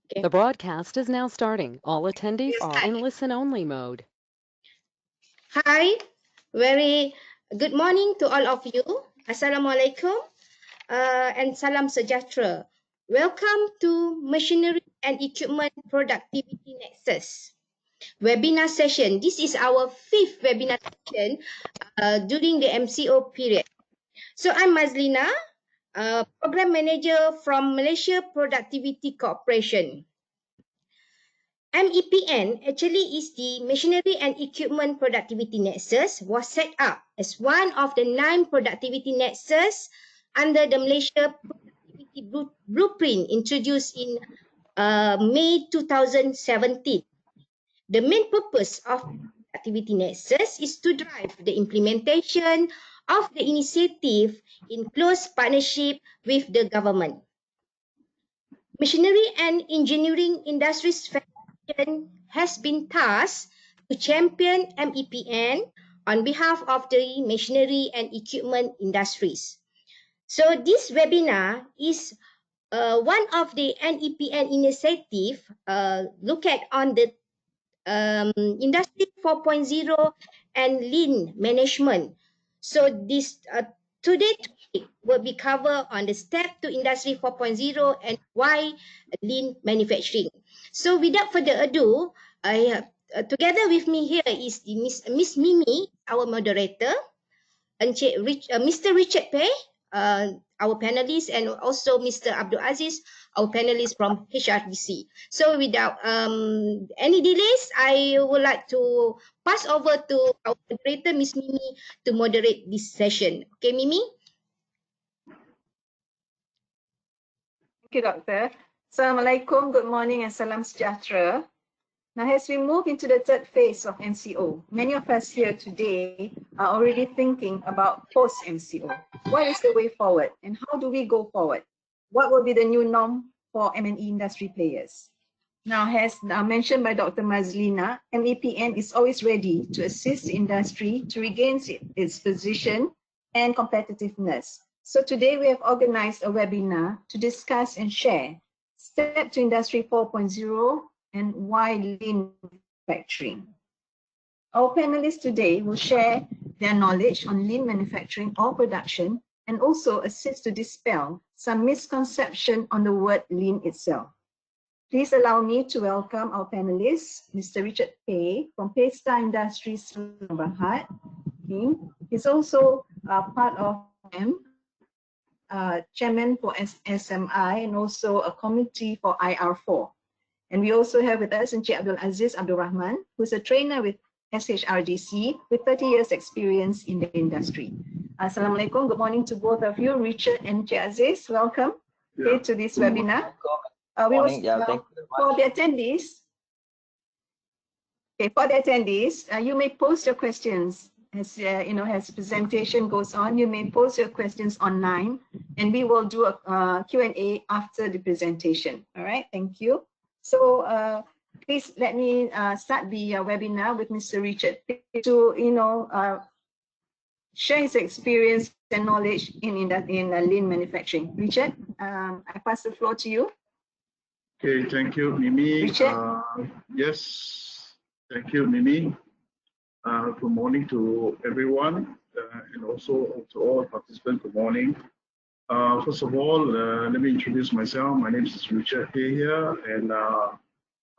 Okay. The broadcast is now starting. All attendees Yes, are in listen-only mode. hi. Very good morning to all of you. Assalamualaikum and salam sejahtera. Welcome to Machinery and Equipment Productivity Nexus webinar session. This is our 5th webinar session during the MCO period. So I'm Mazlina, Program Manager from Malaysia Productivity Corporation. MEPN actually is the Machinery and Equipment Productivity Nexus, was set up as one of the 9 productivity nexus under the Malaysia Productivity Blueprint introduced in May 2017. The main purpose of productivity nexus is to drive the implementation of the initiative in close partnership with the government. Machinery and Engineering Industries Federation has been tasked to champion MEPN on behalf of the machinery and equipment industries. So this webinar is one of the MEPN initiative look at on the Industry 4.0 and lean management. So this today topic will be covered on the step to Industry 4.0 and why lean manufacturing. So without further ado, I have together with me here is the Miss Mimi, our moderator, and Mr. Richard Pei, our panelist, and also Mr. Abdul Aziz, our panelist from SHRDC. So without any delays, I would like to pass over to our moderator, Miss Mimi, to moderate this session. Okay, Mimi? Thank you, Doctor. Assalamualaikum, good morning and salam sejahtera. Now, as we move into the third phase of MCO, many of us here today are already thinking about post-MCO. What is the way forward and how do we go forward? What will be the new norm for M&E industry players? Now, as mentioned by Dr. Mazlina, MEPN is always ready to assist the industry to regain its position and competitiveness. So today we have organized a webinar to discuss and share Step to Industry 4.0 and why lean manufacturing. Our panelists today will share their knowledge on lean manufacturing or production and also assist to dispel some misconception on the word lean itself. Please allow me to welcome our panelists, Mr. Richard Pei from Pacestar Industries Berhad. He's also part of chairman for SMI and also a committee for IR4. And we also have with us Abdul Aziz Abdul Rahman, who's a trainer with SHRDC with 30 years experience in the industry. Assalamualaikum, good morning to both of you, Richard and Aziz. Welcome to this webinar. Thank you very much. For the attendees, you may post your questions as as presentation goes on. You may post your questions online, and we will do a Q&A after the presentation. All right, thank you. So please let me start the webinar with Mr. Richard to share his experience and knowledge in lean manufacturing. Richard, I pass the floor to you. Okay, thank you, Mimi. Richard? Yes, thank you, Mimi. Good morning to everyone, and also to all participants. Good morning. First of all, let me introduce myself. My name is Richard Pei here, and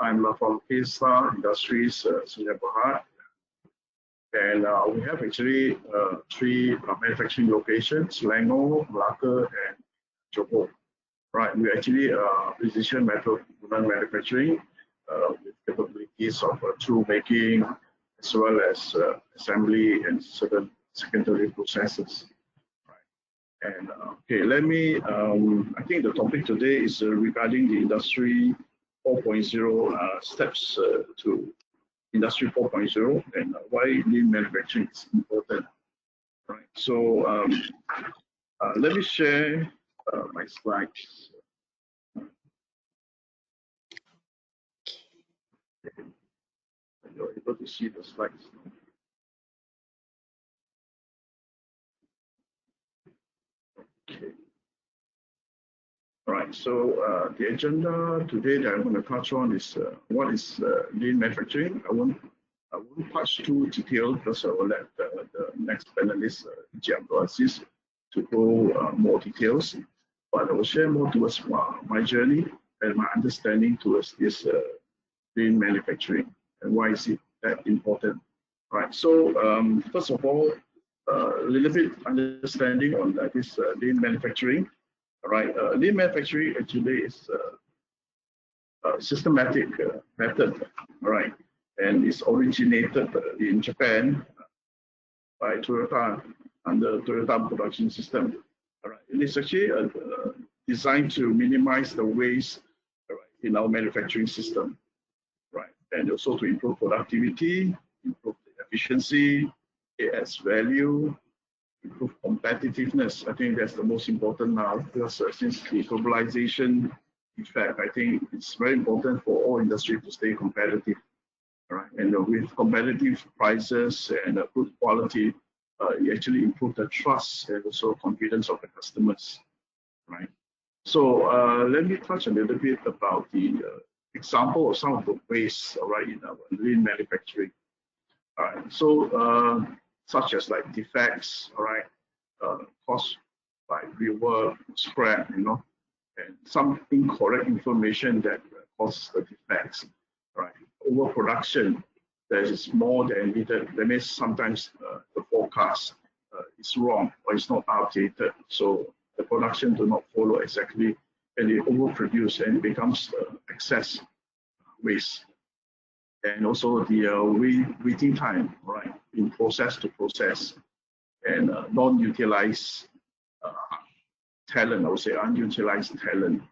I'm from Pacestar Industries, Berhad. And we have actually 3 manufacturing locations: Selangor, Melaka, and Johor. Right, we actually precision metal manufacturing with capabilities of tool making, as well as assembly and certain secondary processes. Right. And okay, let me. I think the topic today is regarding the Industry 4.0 steps to Industry 4.0 and why lean manufacturing is important. Right. So let me share my slides. You're able to see the slides. Okay. All right, so the agenda today that I'm going to touch on is what is lean manufacturing. I won't touch too detailed because I will let the next panelist, Abdul Aziz, to go more details. But I will share more towards my journey and my understanding towards this lean manufacturing and why is it that important. Right. So first of all, a little bit understanding on this lean manufacturing. All right. Lean manufacturing actually is a systematic method. All right, and it's originated in Japan by Toyota under Toyota production system. All right. It is actually designed to minimize the waste in our manufacturing system, right? And also to improve productivity, improve the efficiency, it adds value, improve competitiveness. I think that's the most important now because since the globalization effect, I think it's very important for all industry to stay competitive, right? And with competitive prices and good quality, it actually improves the trust and also confidence of the customers, right? So let me touch a little bit about the example of some of the waste, all right, in our lean manufacturing. All right, so such as like defects, all right, caused by rework, scrap, you know, and some incorrect information that causes the defects, right? Overproduction that is more than needed. That means sometimes the forecast is wrong or it's not updated, so the production do not follow exactly, and it overproduce and it becomes excess waste. And also the waiting time, right, in process to process, and non-utilized talent, I would say unutilized talent,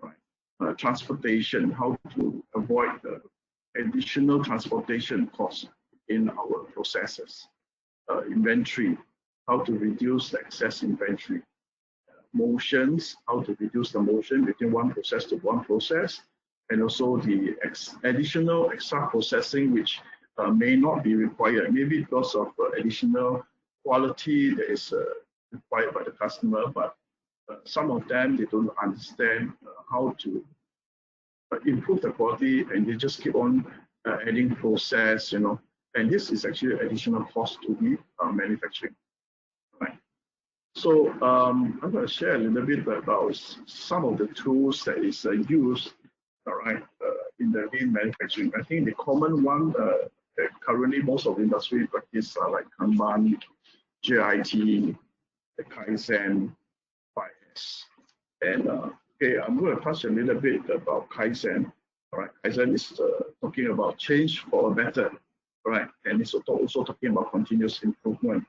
right? Transportation, how to avoid the additional transportation costs in our processes. Inventory, how to reduce the excess inventory. Motions, how to reduce the motion between one process to one process, and also the additional extra processing which may not be required, maybe because of additional quality that is required by the customer, but some of them, they don't understand how to improve the quality, and they just keep on adding process, you know, and this is actually additional cost to the manufacturing, right? So I'm going to share a little bit about some of the tools that is used, all right, in the lean manufacturing. I think the common one that currently most of the industry practice are like Kanban, JIT, the Kaizen, 5S. And okay, I'm going to touch a little bit about Kaizen. All right, Kaizen is talking about change for a better, right? And it's also talking about continuous improvement.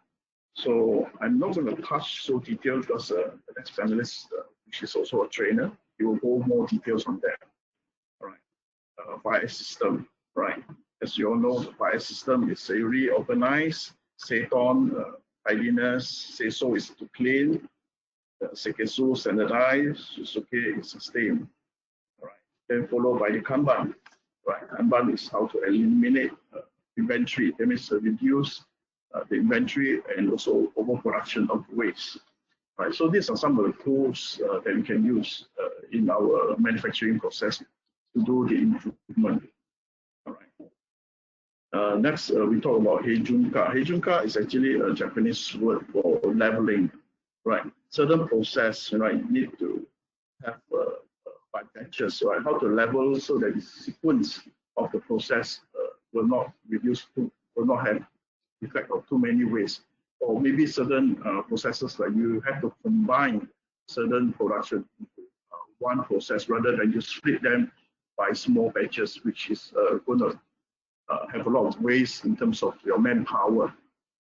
So I'm not going to touch so detailed because the next panelist, which is also a trainer, he will go more details on that. All right, fire system, right? As you all know, the fire system is really organized, Seton, tidiness, Seiso is to clean, Sekesu, standardize, Susuke is sustain. All right, then followed by the Kanban. Right, Kanban is how to eliminate inventory, that means reduce the inventory and also overproduction of waste. Right, so these are some of the tools that we can use in our manufacturing process to do the improvement. All right. Next, we talk about Heijunka. Heijunka is actually a Japanese word for leveling. Right, certain process, right, need to have by batches, right? How to level so that the sequence of the process will not reduce to, will not have effect of too many waste, or maybe certain processes like you have to combine certain production into one process rather than you split them by small batches, which is going to have a lot of waste in terms of your manpower.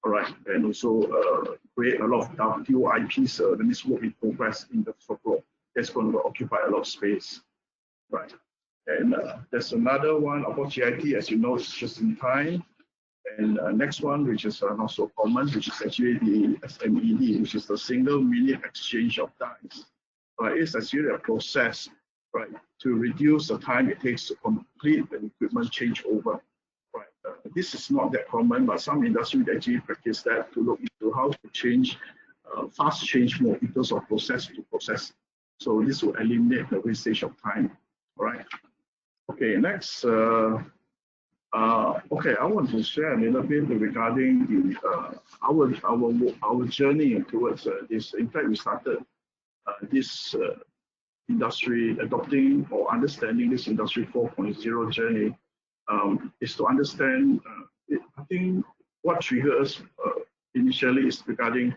All right, and also create a lot of WIPs, that means work in progress in the floor. That's going to occupy a lot of space, right? And there's another one about GIT, as you know, it's just in time. And next one, which is not so common, which is actually the SMED, which is the single minute exchange of dies. It's actually a process, right, to reduce the time it takes to complete an equipment changeover. Right. This is not that common, but some industries actually practice that to look into how to change fast change mode in terms of process to process. So this will eliminate the wastage of time. All right. Okay, next. Okay, I want to share a little bit regarding the our journey towards this. In fact, we started this industry adopting or understanding this industry 4.0 journey is to understand. I think what triggered us initially is regarding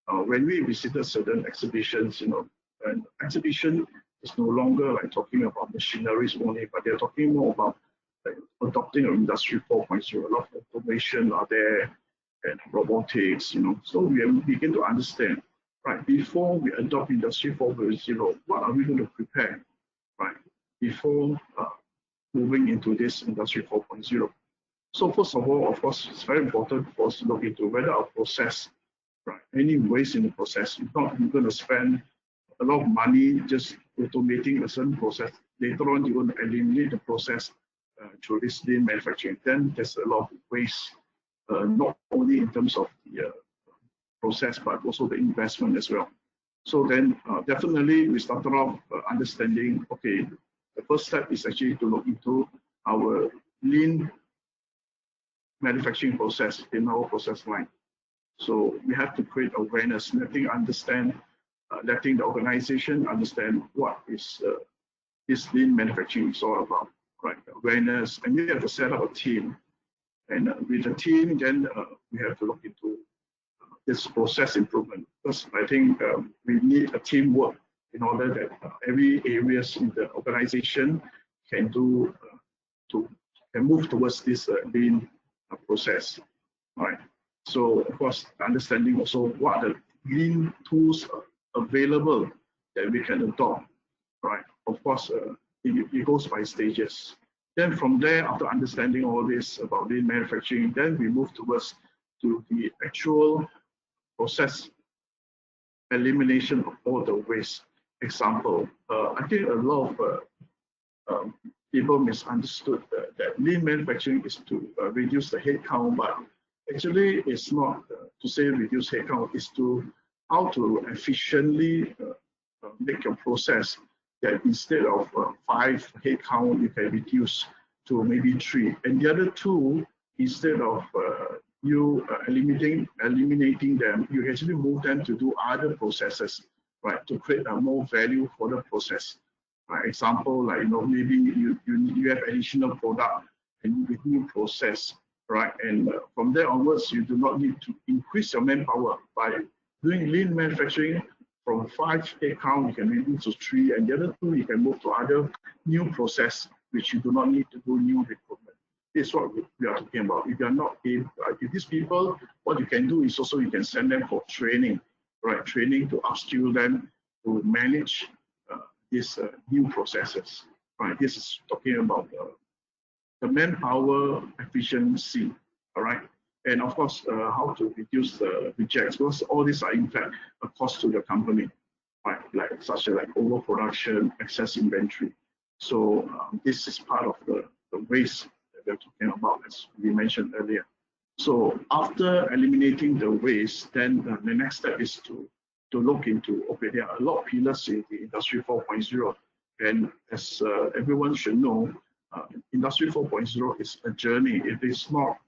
when we visited certain exhibitions. An exhibition is no longer like talking about machineries only, but they're talking more about like adopting an industry 4.0. A lot of automation are there and robotics. So we begin to understand. Right, before we adopt Industry 4.0, what are we going to prepare, right, before moving into this Industry 4.0? So first of all, of course, it's very important for us to look into whether our process, right, any waste in the process, you're not going to spend a lot of money just automating a certain process. Later on, you're going to eliminate the process through this lean manufacturing. Then there's a lot of waste, not only in terms of the process, but also the investment as well. So then definitely we started off understanding, okay, the first step is actually to look into our lean manufacturing process in our process line. So we have to create awareness, letting the organization understand what is this lean manufacturing is all about, right? Awareness, and we have to set up a team. And with the team, then we have to look into this process improvement, because I think we need a teamwork in order that every areas in the organization can move towards this lean process. All right. So of course, understanding also what the lean tools are available that we can adopt. Right. Of course, it goes by stages. Then from there, after understanding all this about lean manufacturing, then we move towards to the actual process elimination of all the waste. Example, I think a lot of people misunderstood that lean manufacturing is to reduce the headcount, but actually it's not to say reduce headcount, it's to how to efficiently make your process that instead of 5 headcount, you can reduce to maybe 3. And the other 2, instead of you eliminating them, you actually move them to do other processes, right, to create more value for the process. Right? Example, like maybe you have additional product and with new process, right, and from there onwards you do not need to increase your manpower. By doing lean manufacturing, from 5 headcount you can reduce to 3, and the other 2 you can move to other new process which you do not need to do new recruitment. This is what we are talking about. If you are not able, if these people, what you can do is also you can send them for training, right? Training to upskill them to manage these new processes, right? This is talking about the manpower efficiency, all right? And of course, how to reduce the rejects, because all these are in fact a cost to the company, right? Like such as like overproduction, excess inventory. So this is part of the waste we're talking about, as we mentioned earlier. So after eliminating the waste, then the next step is to look into, okay, there are a lot of pillars in the Industry 4.0, and as everyone should know, Industry 4.0 is a journey. It is not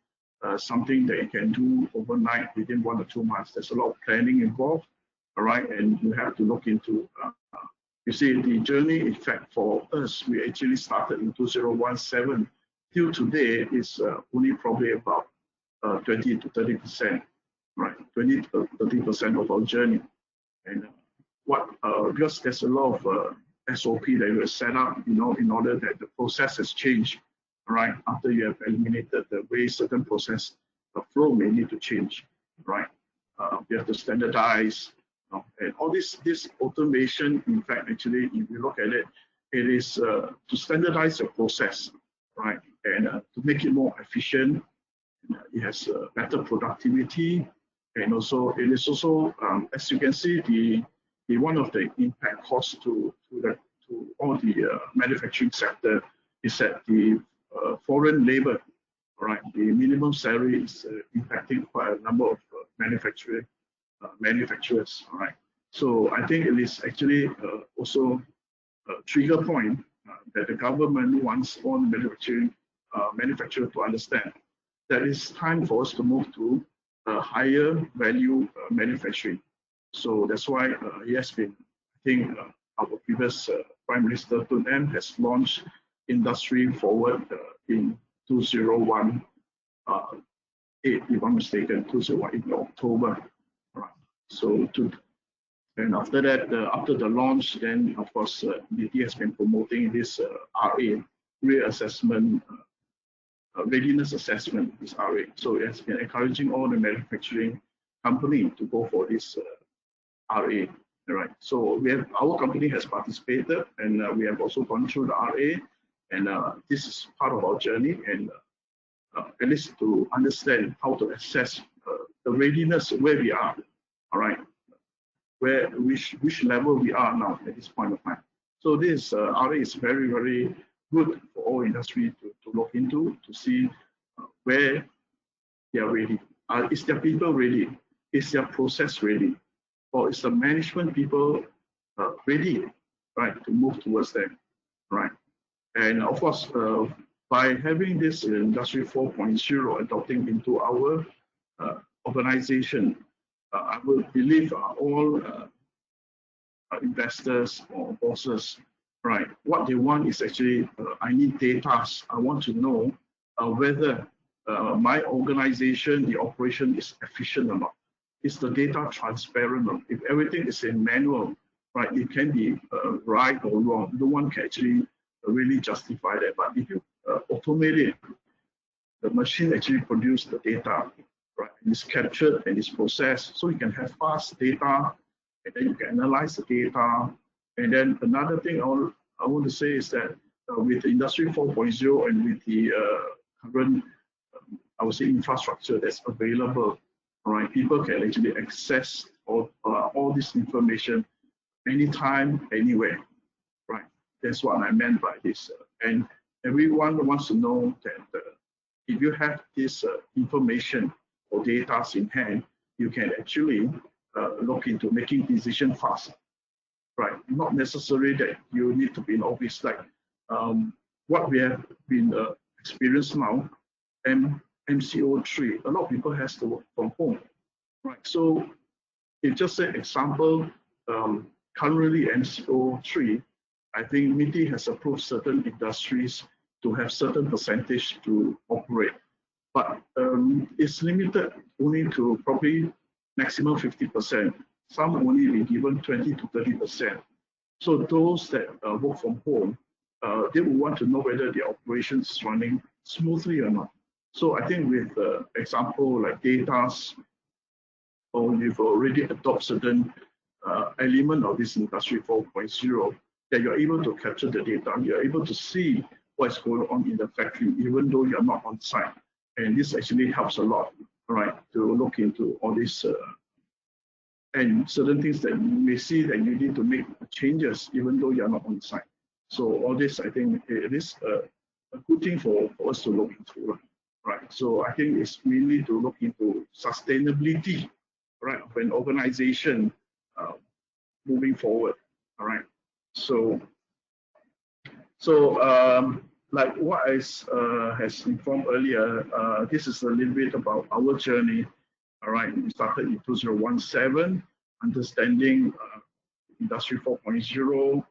something that you can do overnight within 1 or 2 months. There's a lot of planning involved, all right, and you have to look into you see, the journey, in fact, for us, we actually started in 2017. Till today is only probably about 20 to 30%, right? 20 to 30% of our journey. And because there's a lot of SOP that we set up, in order that the process has changed, right? After you have eliminated the way certain process, the flow may need to change, right? You have to standardize, and all this automation. In fact, actually, if you look at it, it is to standardize the process, right? And to make it more efficient. It has better productivity, and also it is also, as you can see, the one of the impact costs to all the manufacturing sector is that the foreign labor, right? The minimum salary is impacting quite a number of manufacturers, all right? So I think it is actually also a trigger point that the government wants all manufacturers to understand that it's time for us to move to higher value manufacturing. So that's why he has been, I think, our previous Prime Minister Chun has launched Industry Forward in 2018, if I'm mistaken, 2018 in October. Right. So and after that, after the launch, then of course, DT has been promoting this RA, reassessment, readiness assessment, this RA. So it has been encouraging all the manufacturing company to go for this RA. Right. So we have, our company has participated, and we have also gone through the RA, and this is part of our journey, and at least to understand how to assess the readiness where we are. All right. Which level we are now at this point of time. So this RA is very, very good for all industry to look into, to see where they are ready. Is their people ready? Is their process ready? Or is the management people ready, right, to move towards them, right? And of course, by having this Industry 4.0 adopting into our organization, I will believe all investors or bosses, right? What they want is actually, I need data. I want to know whether my organization, the operation is efficient or not. Is the data transparent or not? If everything is in manual, right, it can be right or wrong. No one can actually really justify that. But if you automate it, the machine actually produces the data, right? It's captured and it's processed, so you can have fast data, and then you can analyze the data. And then another thing I want to say is that with the Industry 4.0 and with the current, I would say, infrastructure that's available, right? People can actually access all this information anytime, anywhere, right? That's what I meant by this. And everyone wants to know that if you have this information or data in hand, you can actually look into making decision fast, right? Not necessarily that you need to be in office. Like what we have been experienced now, MCO3, a lot of people has to work from home, right? So if just say example, currently MCO3, I think MITI has approved certain industries to have certain percentage to operate, but it's limited only to probably maximum 50%. Some only be given 20 to 30%. So those that work from home, they will want to know whether the operation is running smoothly or not. So I think with example like data, or you've already adopted certain element of this Industry 4.0, that you're able to capture the data, you're able to see what's going on in the factory, even though you're not on site. And this actually helps a lot, right, to look into all this and certain things that you may see that you need to make changes, even though you're not on site. So all this, I think, it is a good thing for us to look into, right? So I think it's really to look into sustainability, right, of an organization moving forward, all right? So like what I has informed earlier, this is a little bit about our journey. All right, we started in 2017, understanding Industry 4.0.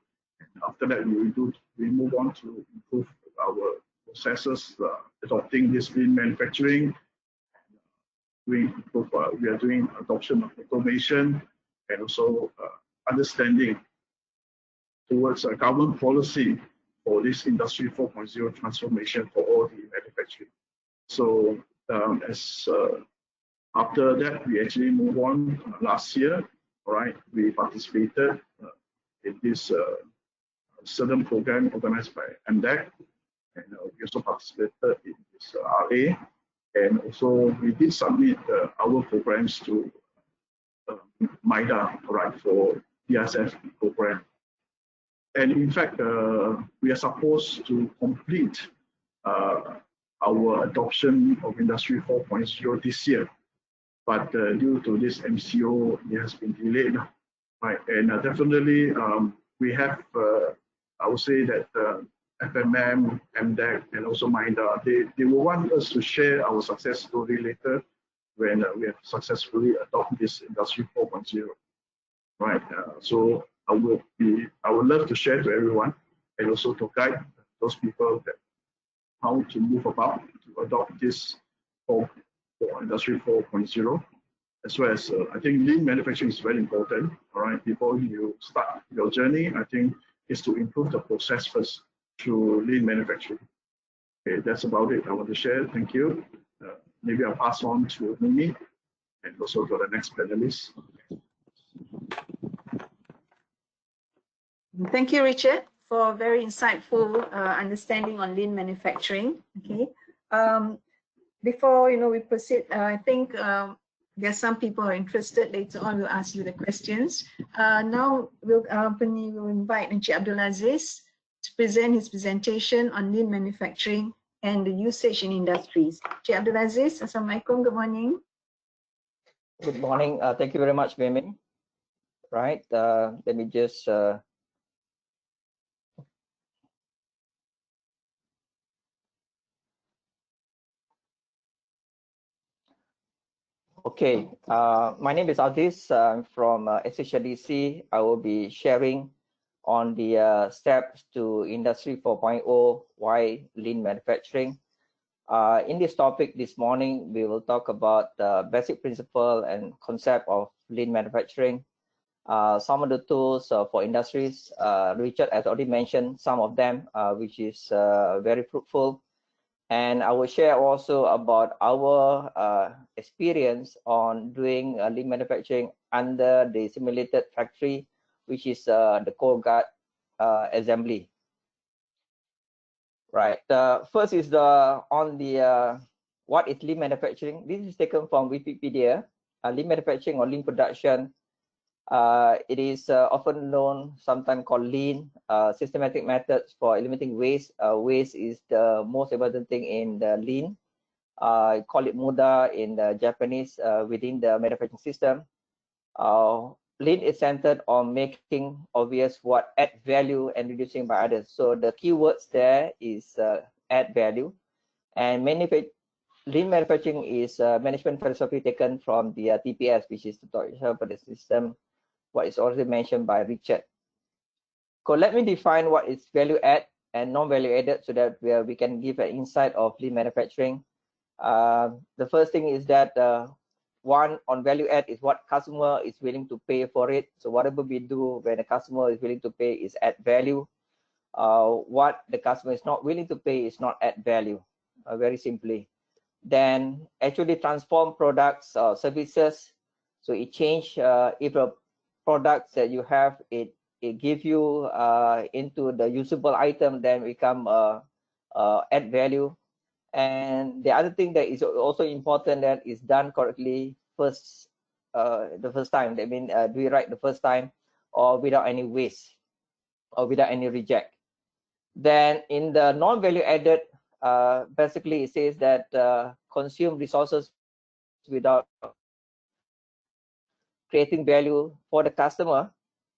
After that, we move on to improve our processes, adopting this lean manufacturing. We are doing adoption of automation, and also understanding towards a government policy for this Industry 4.0 transformation for all the manufacturing. So after that, we actually move on last year. All right, we participated in this certain program organized by MDEC, and we also participated in this RA, and also we did submit our programs to MIDA, right, for DSF program. And in fact, we are supposed to complete our adoption of Industry 4.0 this year. But due to this MCO, it has been delayed. right? And definitely we have, I would say that FMM, MDEC, and also MINDA, they will want us to share our success story later when we have successfully adopted this Industry 4.0, right? So I would love to share to everyone and also to guide those people that how to move about to adopt this for Industry 4.0, as well as I think lean manufacturing is very important. All right, before you start your journey, I think is to improve the process first through lean manufacturing. Okay, that's about it. I want to share. Thank you. Maybe I'll pass on to Mimi and also to the next panelist. Thank you, Richard, for very insightful understanding on lean manufacturing. Okay. Before we proceed, I think there are some people who are interested. Later on, we'll ask you the questions. Now, we'll invite Encik Abdul Aziz to present his presentation on lean manufacturing and the usage in industries. Encik Abdul Aziz, Assalamualaikum. Good morning. Good morning. Thank you very much, Mimi. Right. Let me just. Okay, my name is Aziz. I'm from SHRDC. I will be sharing on the steps to Industry 4.0, why lean manufacturing. In this topic this morning, we will talk about the basic principle and concept of lean manufacturing, some of the tools for industries. Richard has already mentioned some of them, which is very fruitful. And I will share also about our experience on doing lean manufacturing under the simulated factory, which is the core guard assembly. Right. First is on the what is lean manufacturing. This is taken from Wikipedia. Lean manufacturing or lean production. It is often known, sometimes called lean, systematic methods for eliminating waste. Waste is the most important thing in the lean. I call it muda in the Japanese within the manufacturing system. Lean is centered on making obvious what add value and reducing by others. So the keywords there is add value. And lean manufacturing is management philosophy taken from the TPS, which is the Total System, what is already mentioned by Richard. So let me define what is value add and non-value added so that we can give an insight of lean manufacturing. The first thing is that one on value add is what customer is willing to pay for it. So whatever we do when a customer is willing to pay is add value. What the customer is not willing to pay is not add value, very simply. Then actually transform products or services. So it change if a products that you have, it give you into the usable item, then become add value. And the other thing that is also important that is done correctly the first time. That means do it right the first time or without any waste or without any reject. Then in the non-value added, basically it says that consume resources without creating value for the customer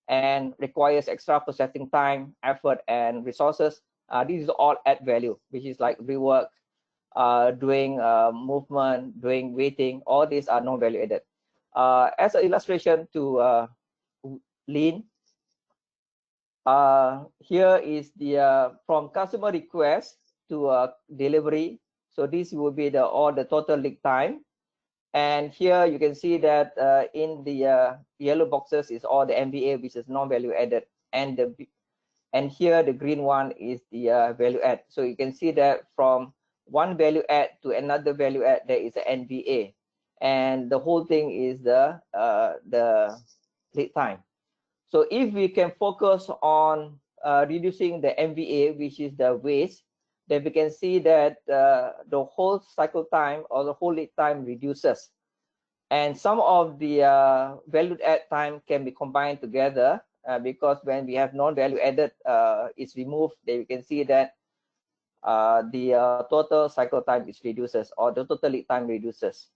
and requires extra processing time, effort, and resources. This is all add value, which is like rework, doing movement, doing waiting. All these are non-value added. As an illustration to lean, here is the from customer request to delivery. So this will be all the total lead time. And here you can see that in the yellow boxes is all the MVA, which is non-value added, and here the green one is the value add. So you can see that from one value add to another value add, there is an NVA, and the whole thing is the lead time. So if we can focus on reducing the MVA, which is the waste, then we can see that the whole cycle time or the whole lead time reduces. And some of the value add time can be combined together because when we have non-value added is removed, then we can see that the total cycle time is reduces or the total lead time reduces.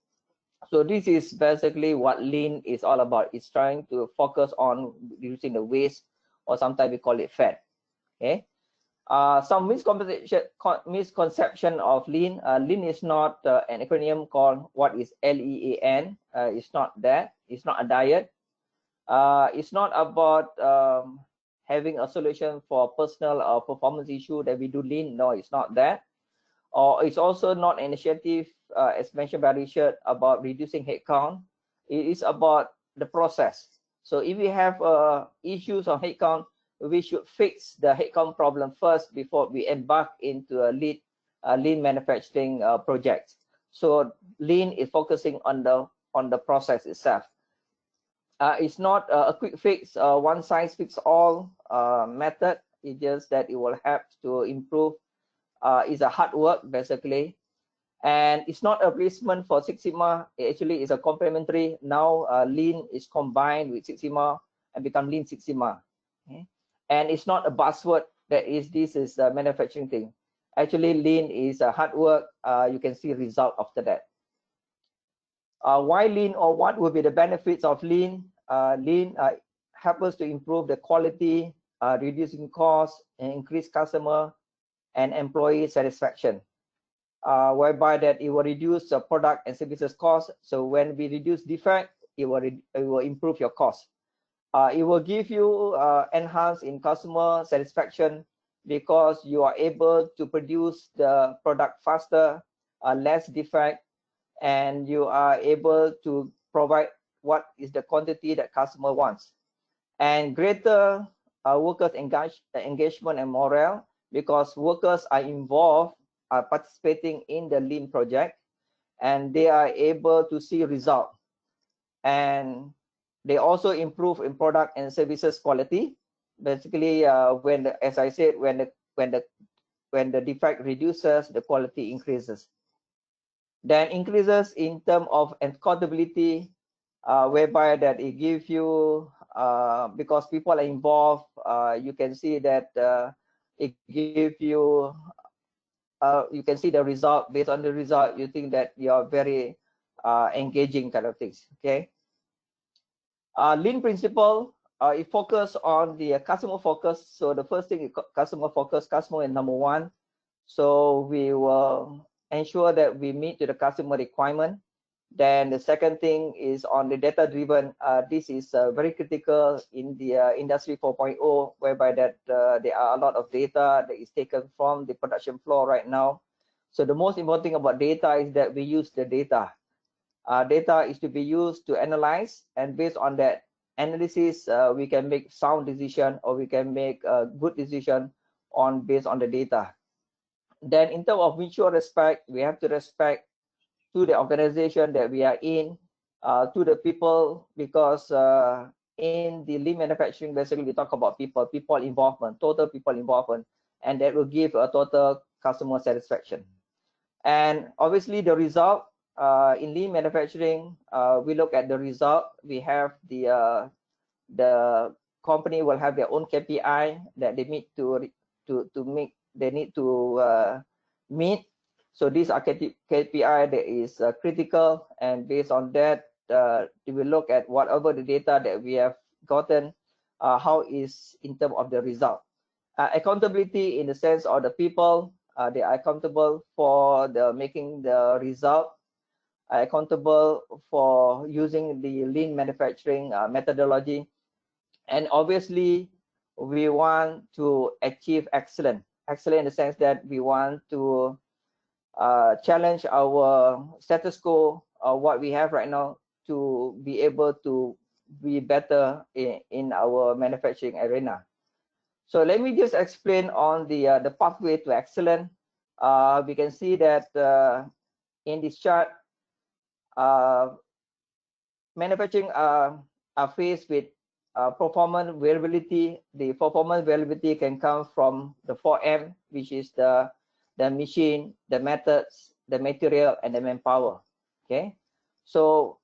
So this is basically what lean is all about. It's trying to focus on reducing the waste, or sometimes we call it fat. Okay. Some misconception of lean. Lean is not an acronym called what is LEAN. It's not that. It's not a diet. It's not about having a solution for personal or performance issue that we do lean. No, it's not that. Or it's also not an initiative, as mentioned by Richard, about reducing headcount. It is about the process. So if we have issues on headcount, we should fix the headcount problem first before we embark into a lean manufacturing project. So lean is focusing on the process itself. It's not a quick fix, one size fits all method. It's just that it will help to improve. It's a hard work basically, and it's not a replacement for Six Sigma. It actually is a complementary. Now lean is combined with Six Sigma and become Lean Six Sigma. Okay? And it's not a buzzword that this is a manufacturing thing. Actually, lean is a hard work. You can see result after that. Why lean, or what will be the benefits of lean? Lean helps us to improve the quality, reducing costs, and increase customer and employee satisfaction, whereby that it will reduce the product and services cost. So when we reduce defect, it will improve your cost. It will give you enhance in customer satisfaction, because you are able to produce the product faster, less defect, and you are able to provide what is the quantity that customer wants, and greater workers engagement and morale, because workers are involved, are participating in the lean project, and they are able to see result, and they also improve in product and services quality. Basically, as I said, when the defect reduces, the quality increases. Then increases in terms of accountability, whereby that it gives you, because people are involved, you can see that it gives you, you can see the result. Based on the result, you think that you are very engaging kind of things. Okay. Lean principle, it focus on the customer focus. So the first thing is customer focus. Customer is number one. So we will ensure that we meet to the customer requirement. Then the second thing is on the data driven. This is very critical in the industry 4.0, whereby that there are a lot of data that is taken from the production floor right now. So the most important thing about data is that we use the data. Data is to be used to analyze, and based on that analysis, we can make sound decision, or we can make a good decision based on the data. Then in terms of mutual respect, we have to respect to the organization that we are in, to the people, because in the lean manufacturing, basically we talk about people involvement, total people involvement, and that will give a total customer satisfaction. And obviously the result, in lean manufacturing, we look at the result. We have the company will have their own KPI that they need to meet. So these are KPI that is critical, and based on that, we will look at whatever the data that we have gotten, how is in terms of the result. Accountability in the sense of the people, they are accountable for making the result, accountable for using the lean manufacturing methodology, and obviously we want to achieve excellence in the sense that we want to challenge our status quo, what we have right now, to be able to be better in our manufacturing arena. So let me just explain on the pathway to excellence. We can see that in this chart, manufacturing are faced with performance variability. The performance variability can come from the 4M, which is the machine, the methods, the material, and the manpower. Okay, so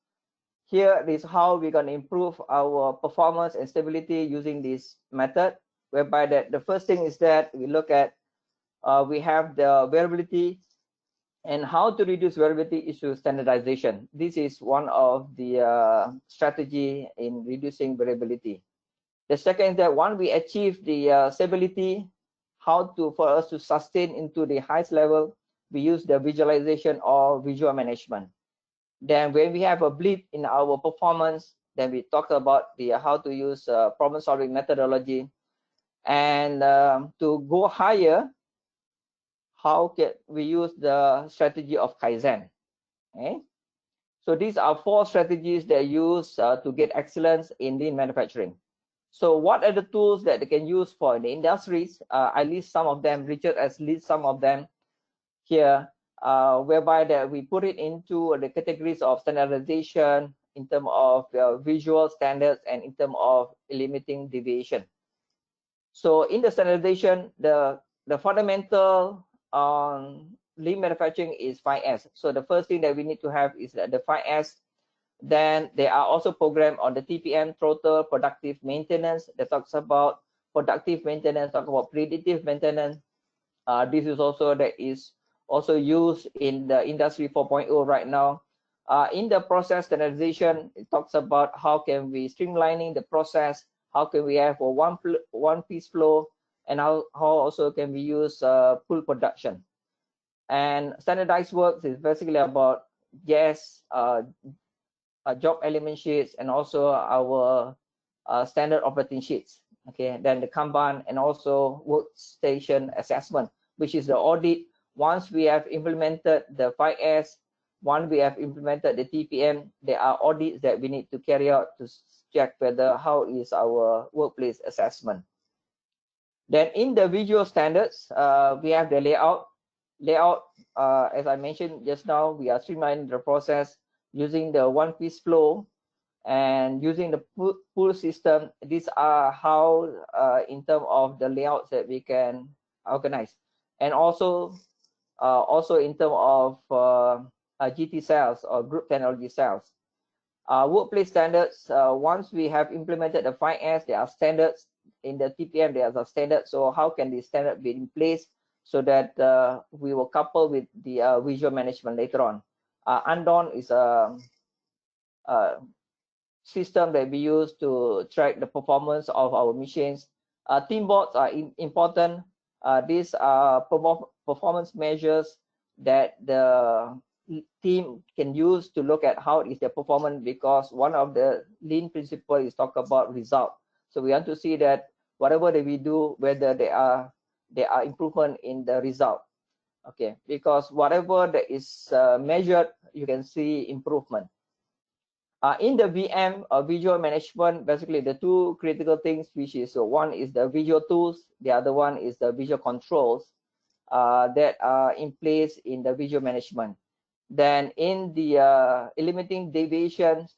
here is how we're going to improve our performance and stability using this method, whereby that the first thing is that we look at, we have the variability. And how to reduce variability is through standardization. This is one of the strategy in reducing variability. The second is that once we achieve the stability, for us to sustain into the highest level, we use the visualization or visual management. Then when we have a blip in our performance, then we talk about the how to use problem solving methodology. And to go higher, how can we use the strategy of Kaizen? Okay? So these are 4 strategies that use to get excellence in lean manufacturing. So what are the tools that they can use for the industries? I list some of them. Richard has listed some of them here, whereby that we put it into the categories of standardization in terms of visual standards and in terms of limiting deviation. So in the standardization, the fundamental on lean manufacturing is 5S. So the first thing that we need to have is that the 5S. Then they are also programmed on the TPM, total productive maintenance, that talks about productive maintenance, talk about predictive maintenance. This is also used in the industry 4.0 right now. In the process standardization, it talks about how can we streamlining the process, how can we have a one piece flow, and how also can we use full production. And standardized works is basically about job element sheets and also our standard operating sheets. Okay, then the Kanban and also workstation assessment, which is the audit. Once we have implemented the 5S, once we have implemented the TPM, there are audits that we need to carry out to check whether how is our workplace assessment. Then in the visual standards, we have the layout. As I mentioned just now, we are streamlining the process using the one piece flow and using the pull system. These are how in terms of the layouts that we can organize, and also in terms of GT cells or group technology cells. Workplace standards, once we have implemented the 5S, there are standards. In the TPM, there are standards. So how can the standard be in place so that we will couple with the visual management later on. Andon is a system that we use to track the performance of our machines. Team boards are important. These are performance measures that the team can use to look at how is their performance, because one of the lean principles is talk about result. So we want to see that whatever that we do, whether there are improvement in the result. Okay, because whatever that is measured, you can see improvement. In the VM visual management, basically the 2 critical things, which is one is the visual tools, the other one is the visual controls that are in place in the visual management. Then in the eliminating deviations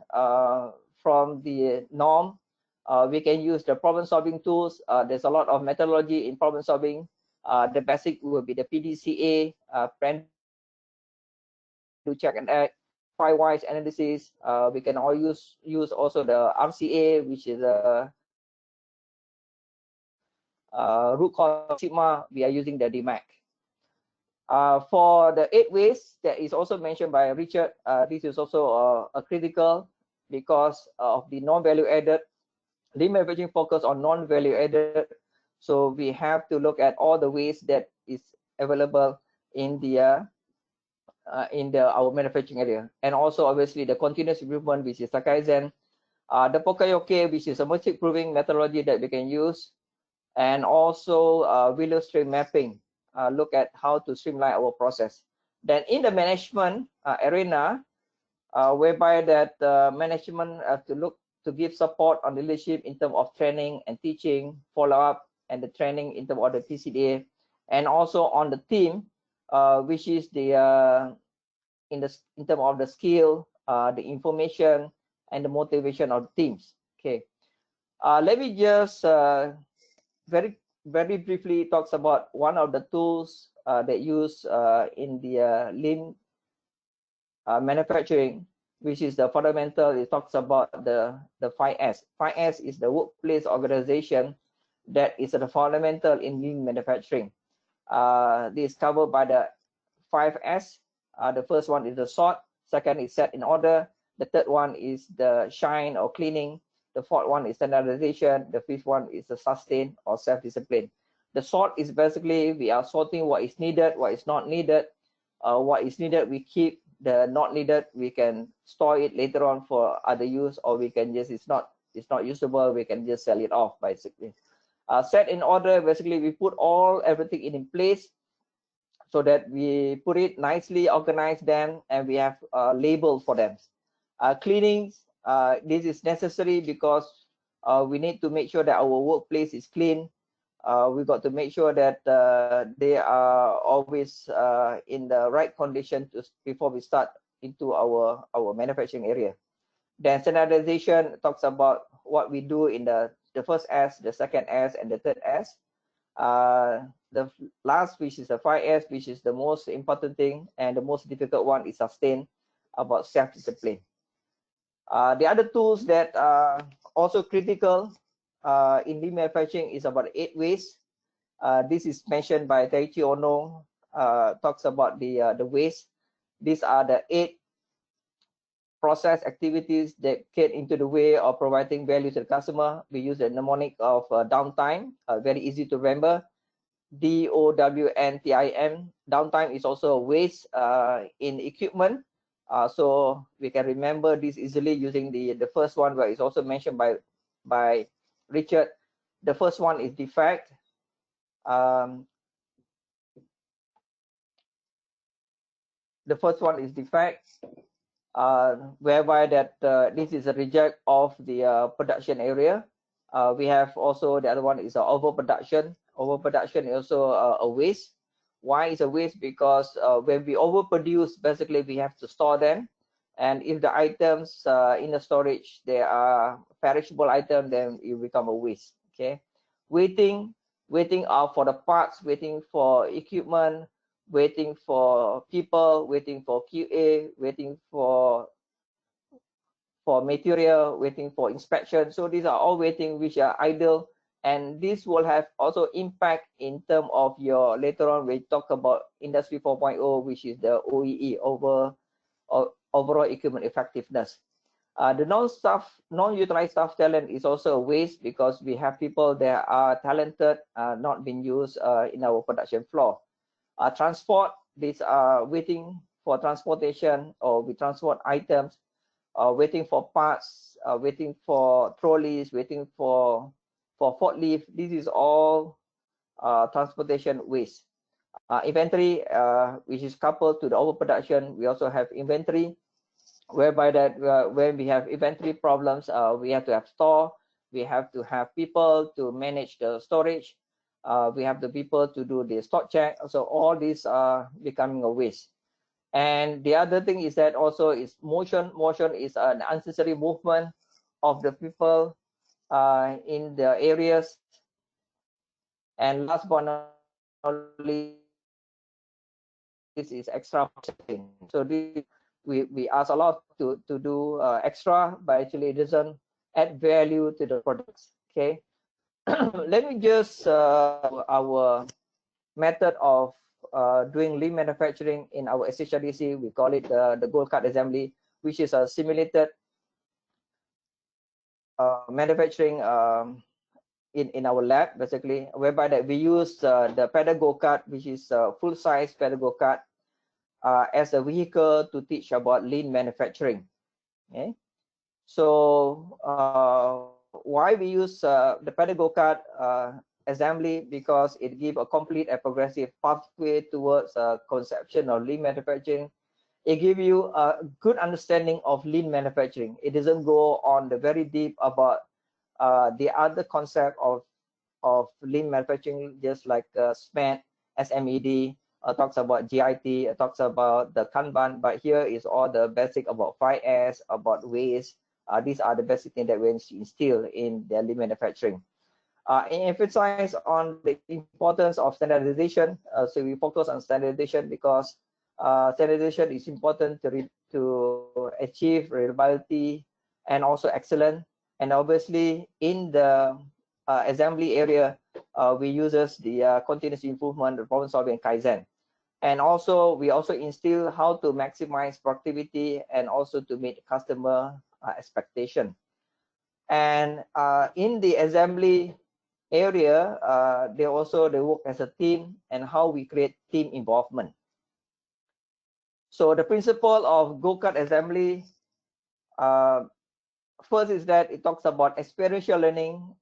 from the norm, we can use the problem solving tools. There's a lot of methodology in problem solving. The basic will be the PDCA, plan, do, check and act, 5-wise analysis. We can all use also the RCA, which is a root cause sigma. We are using the DMAC. For the 8 ways that is also mentioned by Richard, this is also a critical because of the non-value added. Lean manufacturing focus on non-value added, so we have to look at all the ways that is available in the our manufacturing area, and also obviously the continuous improvement, which is the Kaizen, the Pokayoke, which is a multi proving methodology that we can use, and also willow stream mapping. Look at how to streamline our process. Then in the management arena, whereby that management have to look to give support on leadership in terms of training and teaching, follow-up, and the training in terms of the TCDA, and also on the team, which is the in terms of the skill, the information, and the motivation of the teams. Okay, let me just very briefly talks about one of the tools that use in the lean manufacturing, which is the fundamental. It talks about the 5S. 5S is the workplace organization that is the fundamental in lean manufacturing. This is covered by the 5S, The first one is the sort, second is set in order, the third one is the shine or cleaning, the fourth one is standardization, the fifth one is the sustain or self-discipline. The sort is basically we are sorting what is needed, what is not needed. What is needed we keep, the not needed we can store it later on for other use, or we can just it's not usable, we can just sell it off basically. Set in order, basically we put everything in place so that we put it nicely, organize them, and we have label for them. Cleanings, this is necessary because we need to make sure that our workplace is clean. We got to make sure that they are always in the right condition before we start into our manufacturing area. Then standardization talks about what we do in the first S, the second S, and the third S. The last, which is the 5S, which is the most important thing, and the most difficult one is sustain, about self-discipline. The other tools that are also critical in lean manufacturing is about 8 ways. This is mentioned by Taichi Ono, talks about the ways. These are the 8 process activities that get into the way of providing value to the customer. We use the mnemonic of downtime, very easy to remember. DOWNTIM. Downtime is also a waste in equipment. So we can remember this easily using the first one, where it's also mentioned by Richard. The first one is defect. The first one is defect, whereby that this is a reject of the production area. We have also the other one is overproduction. Overproduction is also a waste. Why is a waste? Because when we overproduce, basically we have to store them, and if the items in the storage they are perishable item, then it become a waste. Okay, waiting for the parts, waiting for equipment, waiting for people, waiting for QA, waiting for material, waiting for inspection. So these are all waiting which are idle, and this will have also impact in terms of your later on we talk about industry 4.0, which is the OEE, overall equipment effectiveness. The non-utilized staff talent is also a waste, because we have people that are talented, not being used in our production floor. Transport, these are waiting for transportation, or we transport items, waiting for parts, waiting for trolleys, waiting for forklift. This is all transportation waste. Inventory, which is coupled to the overproduction. We also have inventory, whereby that when we have inventory problems, we have to have store, we have to have people to manage the storage, we have the people to do the stock check. So all these are becoming a waste. And the other thing is that also is motion. Motion is an unnecessary movement of the people in the areas. And last but not least, this is extra processing. So this, we ask a lot to do extra, but actually it doesn't add value to the products. Okay, let me just our method of doing lean manufacturing in our SHRDC. We call it the gold card assembly, which is a simulated manufacturing in our lab, basically, whereby that we use the pedal go-kart, which is a full-size pedal go-kart, as a vehicle to teach about lean manufacturing. Okay, so why we use the pedal go-kart assembly? Because it gives a complete and progressive pathway towards conception of lean manufacturing. It gives you a good understanding of lean manufacturing. It doesn't go on the very deep about the other concept of lean manufacturing, just like SMED, SMED, talks about GIT, talks about the Kanban, but here is all the basic about 5S, about waste. These are the basic things that we instill in the lean manufacturing. Emphasize on the importance of standardization. So we focus on standardization because standardization is important to achieve reliability and also excellence. And obviously in the assembly area, we use the continuous improvement, the problem solving, Kaizen. And also we also instill how to maximize productivity and also to meet customer expectation. And in the assembly area, they work as a team and how we create team involvement. So the principle of go-kart assembly, first is that it talks about experiential learning,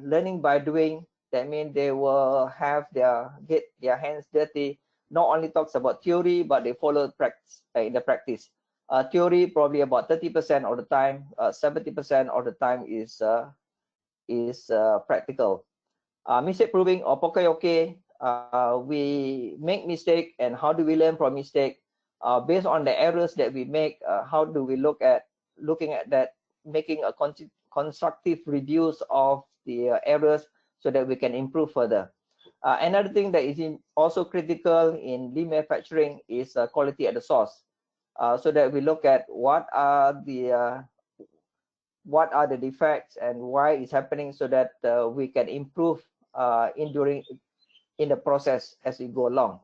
learning by doing. That means they will have get their hands dirty. Not only talks about theory, but they follow practice in the practice. Theory probably about 30% of the time, 70% of the time is practical. Mistake proving or poka-yoke, we make mistake, and how do we learn from mistake? Based on the errors that we make, how do we looking at that, making a constructive reviews of the errors so that we can improve further. Another thing that is also critical in lean manufacturing is quality at the source, so that we look at what are the defects and why it's happening, so that we can improve in the process as we go along.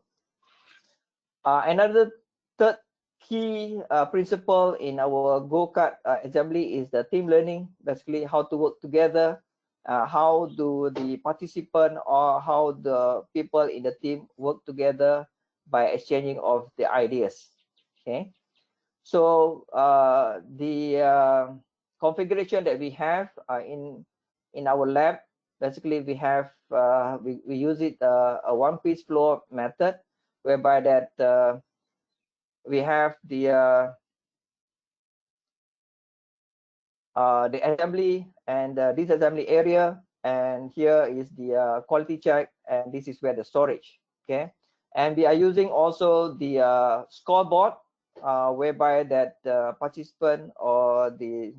Another third key principle in our go-kart assembly is the team learning, basically how to work together, how do the participant or how the people in the team work together by exchanging of the ideas. Okay, so the configuration that we have in our lab, basically we have we use it a one-piece flow method, whereby that we have the assembly and this assembly area, and here is the quality check, and this is where the storage. Okay, and we are using also the scoreboard, whereby that participant or the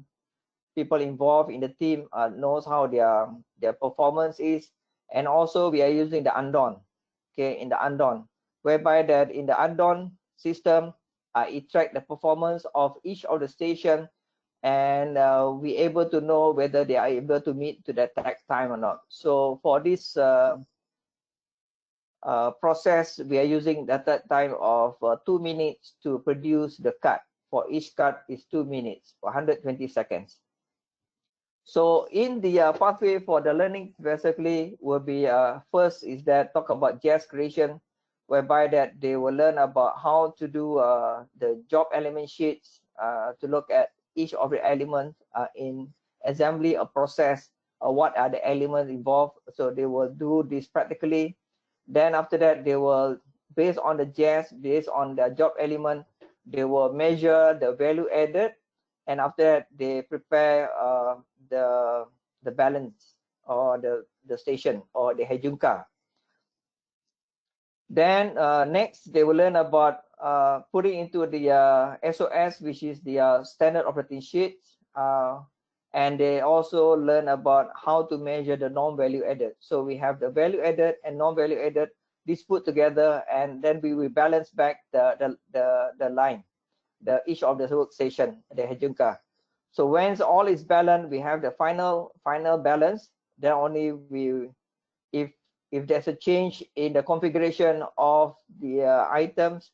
people involved in the team knows how their performance is. And also we are using the undon, okay, in the undon, whereby that in the undon system it track the performance of each of the station, and we able to know whether they are able to meet to that tag time or not. So for this process, we are using the third time of 2 minutes to produce the cut. For each cut is 2 minutes, 120 seconds. So in the pathway for the learning, basically will be first is that talk about JAS creation, whereby that they will learn about how to do the job element sheets, to look at each of the elements in assembly or process, what are the elements involved. So they will do this practically. Then after that, they will, based on the JAS, based on the job element, they will measure the value added, and after that they prepare the balance or the station or the hejunka. Then next they will learn about putting into the SOS, which is the standard operating sheets, and they also learn about how to measure the non-value added. So we have the value added and non-value added, this put together, and then we will balance back the line, each of the workstation, the hejunka. So once all is balanced, we have the final balance. Then only if there's a change in the configuration of the items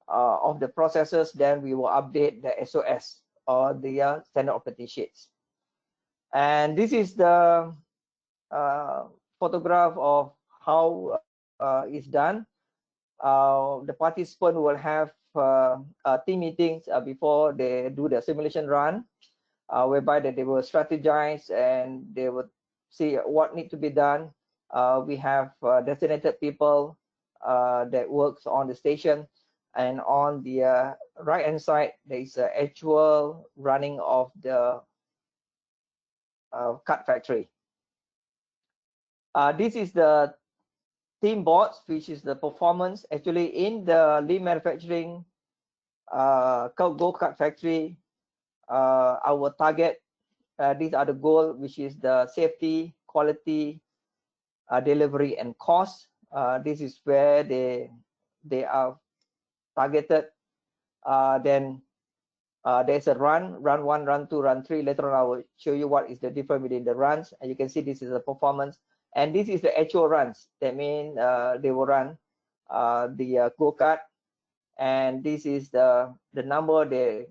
of the processes, then we will update the SOS or the standard operating sheets. And this is the photograph of how it's done. The participant will have team meetings before they do the simulation run, whereby that they will strategize and they will see what needs to be done. We have designated people that works on the station, and on the right hand side there is an actual running of the cut factory. This is the team boards, which is the performance. Actually, in the lean manufacturing go-kart factory, our target, these are the goal, which is the safety, quality, delivery, and cost. This is where they are targeted. Then there's a run 1, run 2, run 3. Later on I will show you what is the difference within the runs, and you can see this is the performance, and this is the actual runs. That means they will run. the go-kart, and this is the number they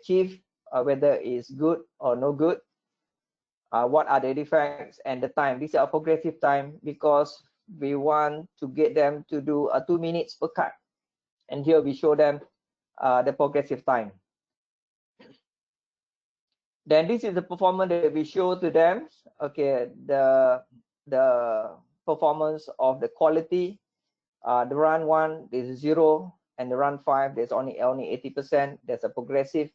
achieve, whether it's good or no good, what are the defects, and the time. These are progressive time because we want to get them to do 2 minutes per cut, and here we show them the progressive time. Then this is the performance that we show to them. Okay, the performance of the quality. The run 1 is 0, and the run 5 there's only 80%. There's a progressive.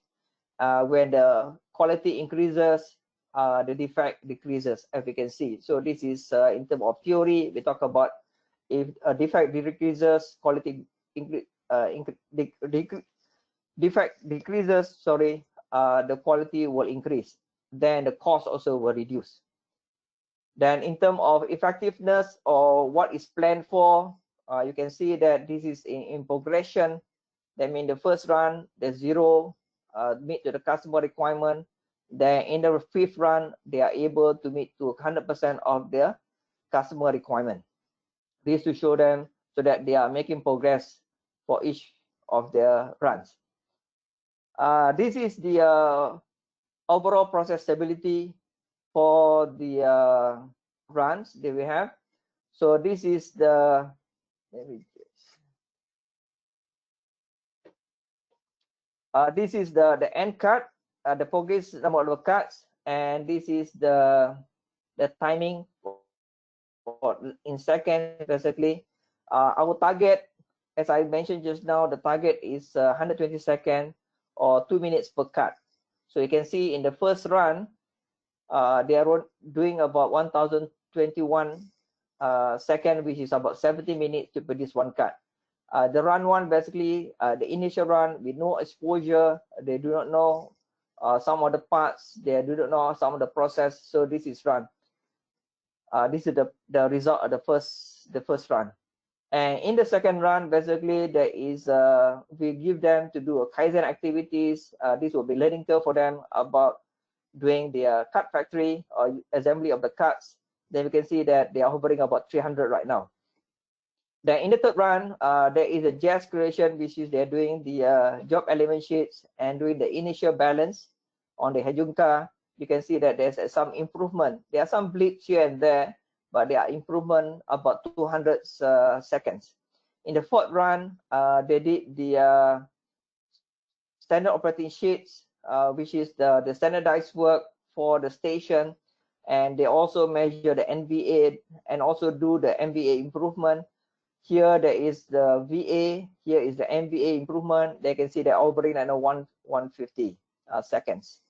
When the quality increases, the defect decreases, as we can see. So this is in terms of theory. We talk about if a defect decreases, quality defect decreases, sorry, the quality will increase. Then the cost also will reduce. Then in terms of effectiveness or what is planned for, you can see that this is in progression. That means the first run, the 0 meet to the customer requirement. Then in the 5th run, they are able to meet to 100% of their customer requirement. This to show them so that they are making progress for each of their runs. This is the overall process stability for the runs that we have. So this is the this is the end cut, the progress number of cuts, and this is the timing in seconds. Basically, our target, as I mentioned just now, the target is 120 seconds or 2 minutes per cut. So you can see in the first run, they are doing about 1021 seconds, which is about 70 minutes to produce 1 cut. The run 1, basically, the initial run with no exposure, they do not know some of the parts, they do not know some of the process. So this is run. This is the result of the first run. And in the second run, basically, there is we give them to do a Kaizen activities. This will be learning curve for them about doing their cut factory or assembly of the cuts. Then we can see that they are hovering about 300 right now. Then in the third run, there is a jazz creation, which is they're doing the job element sheets and doing the initial balance on the Hejunka. You can see that there's some improvement. There are some blips here and there, but there are improvement about 200 seconds. In the fourth run, they did the standard operating sheets, which is the standardized work for the station, and they also measure the NVA and also do the MVA improvement. Here there is the VA, here is the MVA improvement. They can see they're operating at 150 seconds.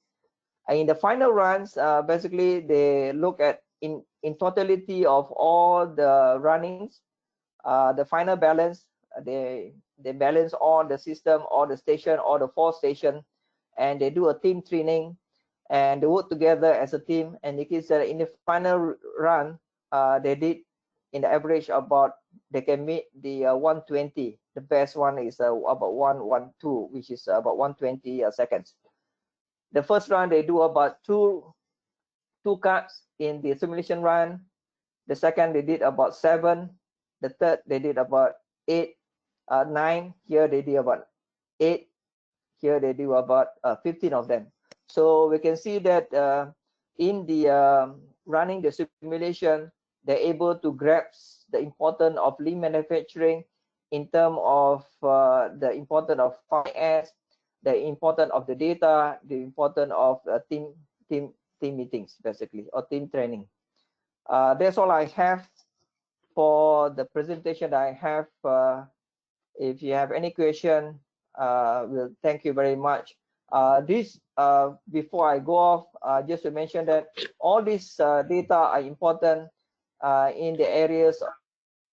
And in the final runs, basically they look at in totality of all the runnings, the final balance, they balance all the system, all the station, all the 4 stations, and they do a team training and they work together as a team. And you can see in the final run, they did in the average about, they can meet the 120. The best one is about 112, which is about 120 seconds. The first run, they do about two cuts in the simulation run. The second, they did about 7. The third, they did about 8, 9. Here they did about 8. Here they do about 15 of them. So we can see that in the running the simulation, they're able to grasp the importance of lean manufacturing in terms of the importance of 5S, the importance of the data, the importance of team meetings, basically, or team training. That's all I have for the presentation I have. If you have any question, we'll thank you very much. Before I go off, just to mention that all these data are important in the areas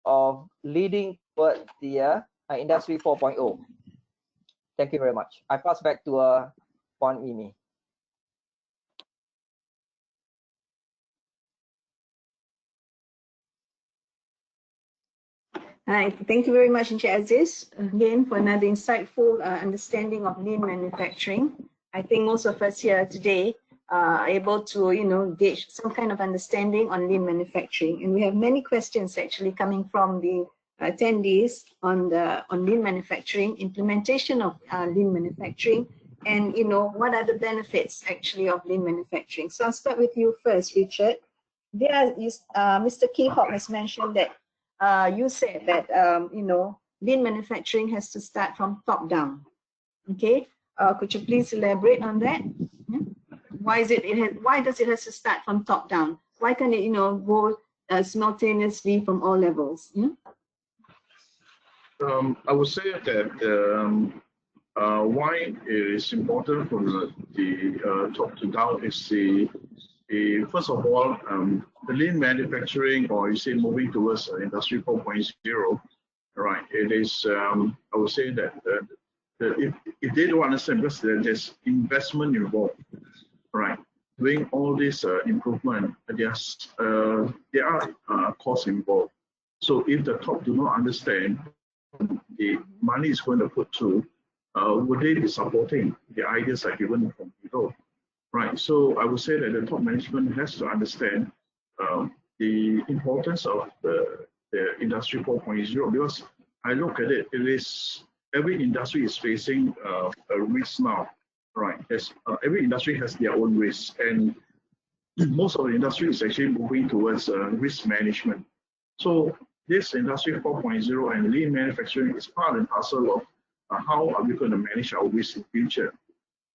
of leading toward the Industry 4.0. Thank you very much. I pass back to Puan Mimi. Hi, thank you very much, Encik Aziz, again for another insightful understanding of lean manufacturing. I think most of us here today are able to, gauge some kind of understanding on lean manufacturing. And we have many questions actually coming from the attendees on lean manufacturing, implementation of lean manufacturing, and what are the benefits actually of lean manufacturing. So I'll start with you first, Richard. Mr. Keyhawk has mentioned that you said that lean manufacturing has to start from top down. Okay, could you please elaborate on that? Why does it have to start from top down? Why can't it go simultaneously from all levels? I would say that why it is important from the top to down is first of all, the lean manufacturing, or you say moving towards industry 4.0, right? It is, I would say that if they don't understand, because there's investment involved, right? Doing all this improvement, there are costs involved. So if the top do not understand the money is going to put through, would they be supporting the ideas are given from below? Right, so I would say that the top management has to understand the importance of the industry 4.0, because I look at it, every industry is facing a risk now, right? Every industry has their own risk, and most of the industry is actually moving towards risk management. So this industry 4.0 and lean manufacturing is part and parcel of how are we going to manage our risk in the future.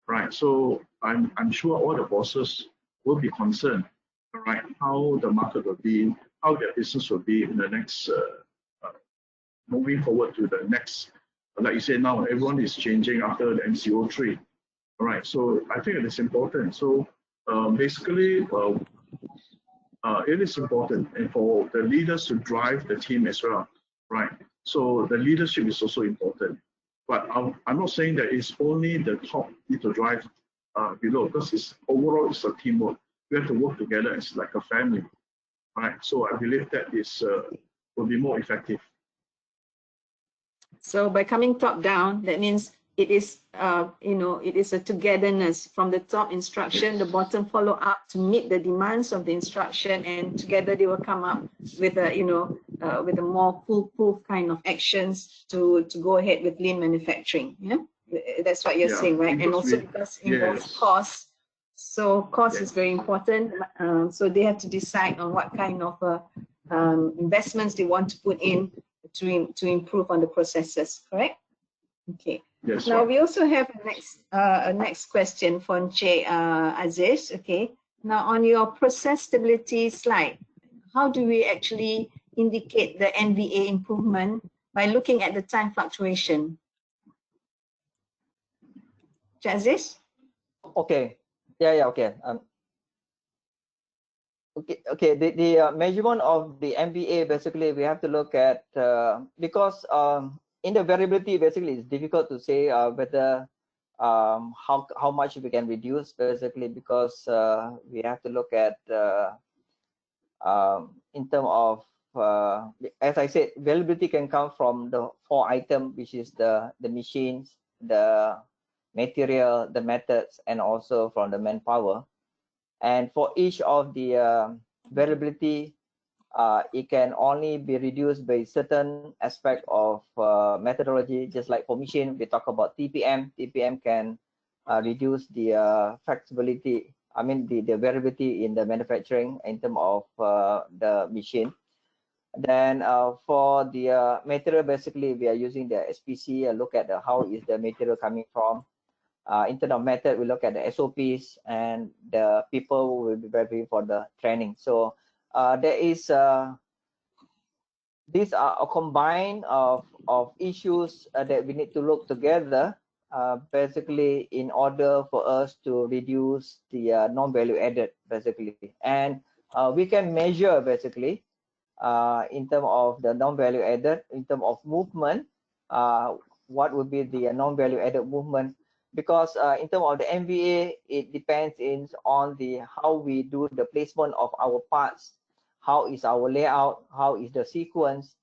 Right, so I'm sure all the bosses will be concerned, right, how the market will be, how their business will be in the next, moving forward to the next, like you say now, everyone is changing after the MCO3, all right, so I think it is important. So basically, it is important, and for the leaders to drive the team as well, right, so the leadership is also important. But I'm not saying that it's only the top need to drive below, because overall it's a teamwork. We have to work together as like a family, right? So I believe that will be more effective. So by coming top down, that means it is it is a togetherness from the top instruction, the bottom follow up to meet the demands of the instruction, and together they will come up with a with a more foolproof kind of actions to go ahead with lean manufacturing. Yeah, that's what you're saying, right? And also because it involves cost, so cost is very important. So they have to decide on what kind of investments they want to put in to improve on the processes. Correct? Okay. Yes, now we also have a next question from Chueh, Aziz. Okay. Now on your process stability slide, how do we actually indicate the NVA improvement by looking at the time fluctuation? Aziz? Okay. Yeah. Okay. Okay. The measurement of the NVA, basically we have to look at because in the variability, basically it's difficult to say whether how much we can reduce, basically, because we have to look at in terms of as I said, variability can come from the 4 items, which is the machines, the material, the methods, and also from the manpower. And for each of the variability, it can only be reduced by certain aspect of methodology. Just like for machine, we talk about TPM. TPM can reduce the flexibility, I mean the variability in the manufacturing in terms of the machine. Then for the material, basically we are using the SPC and look at how is the material coming from. In terms of method, we look at the SOPs, and the people will be ready for the training. So there is these are a combine of issues that we need to look together, basically in order for us to reduce the non-value added, basically. And we can measure, basically, in terms of the non-value added, in terms of movement, what would be the non-value added movement. Because in terms of the NVA, it depends on how we do the placement of our parts, how is our layout, how is the sequence,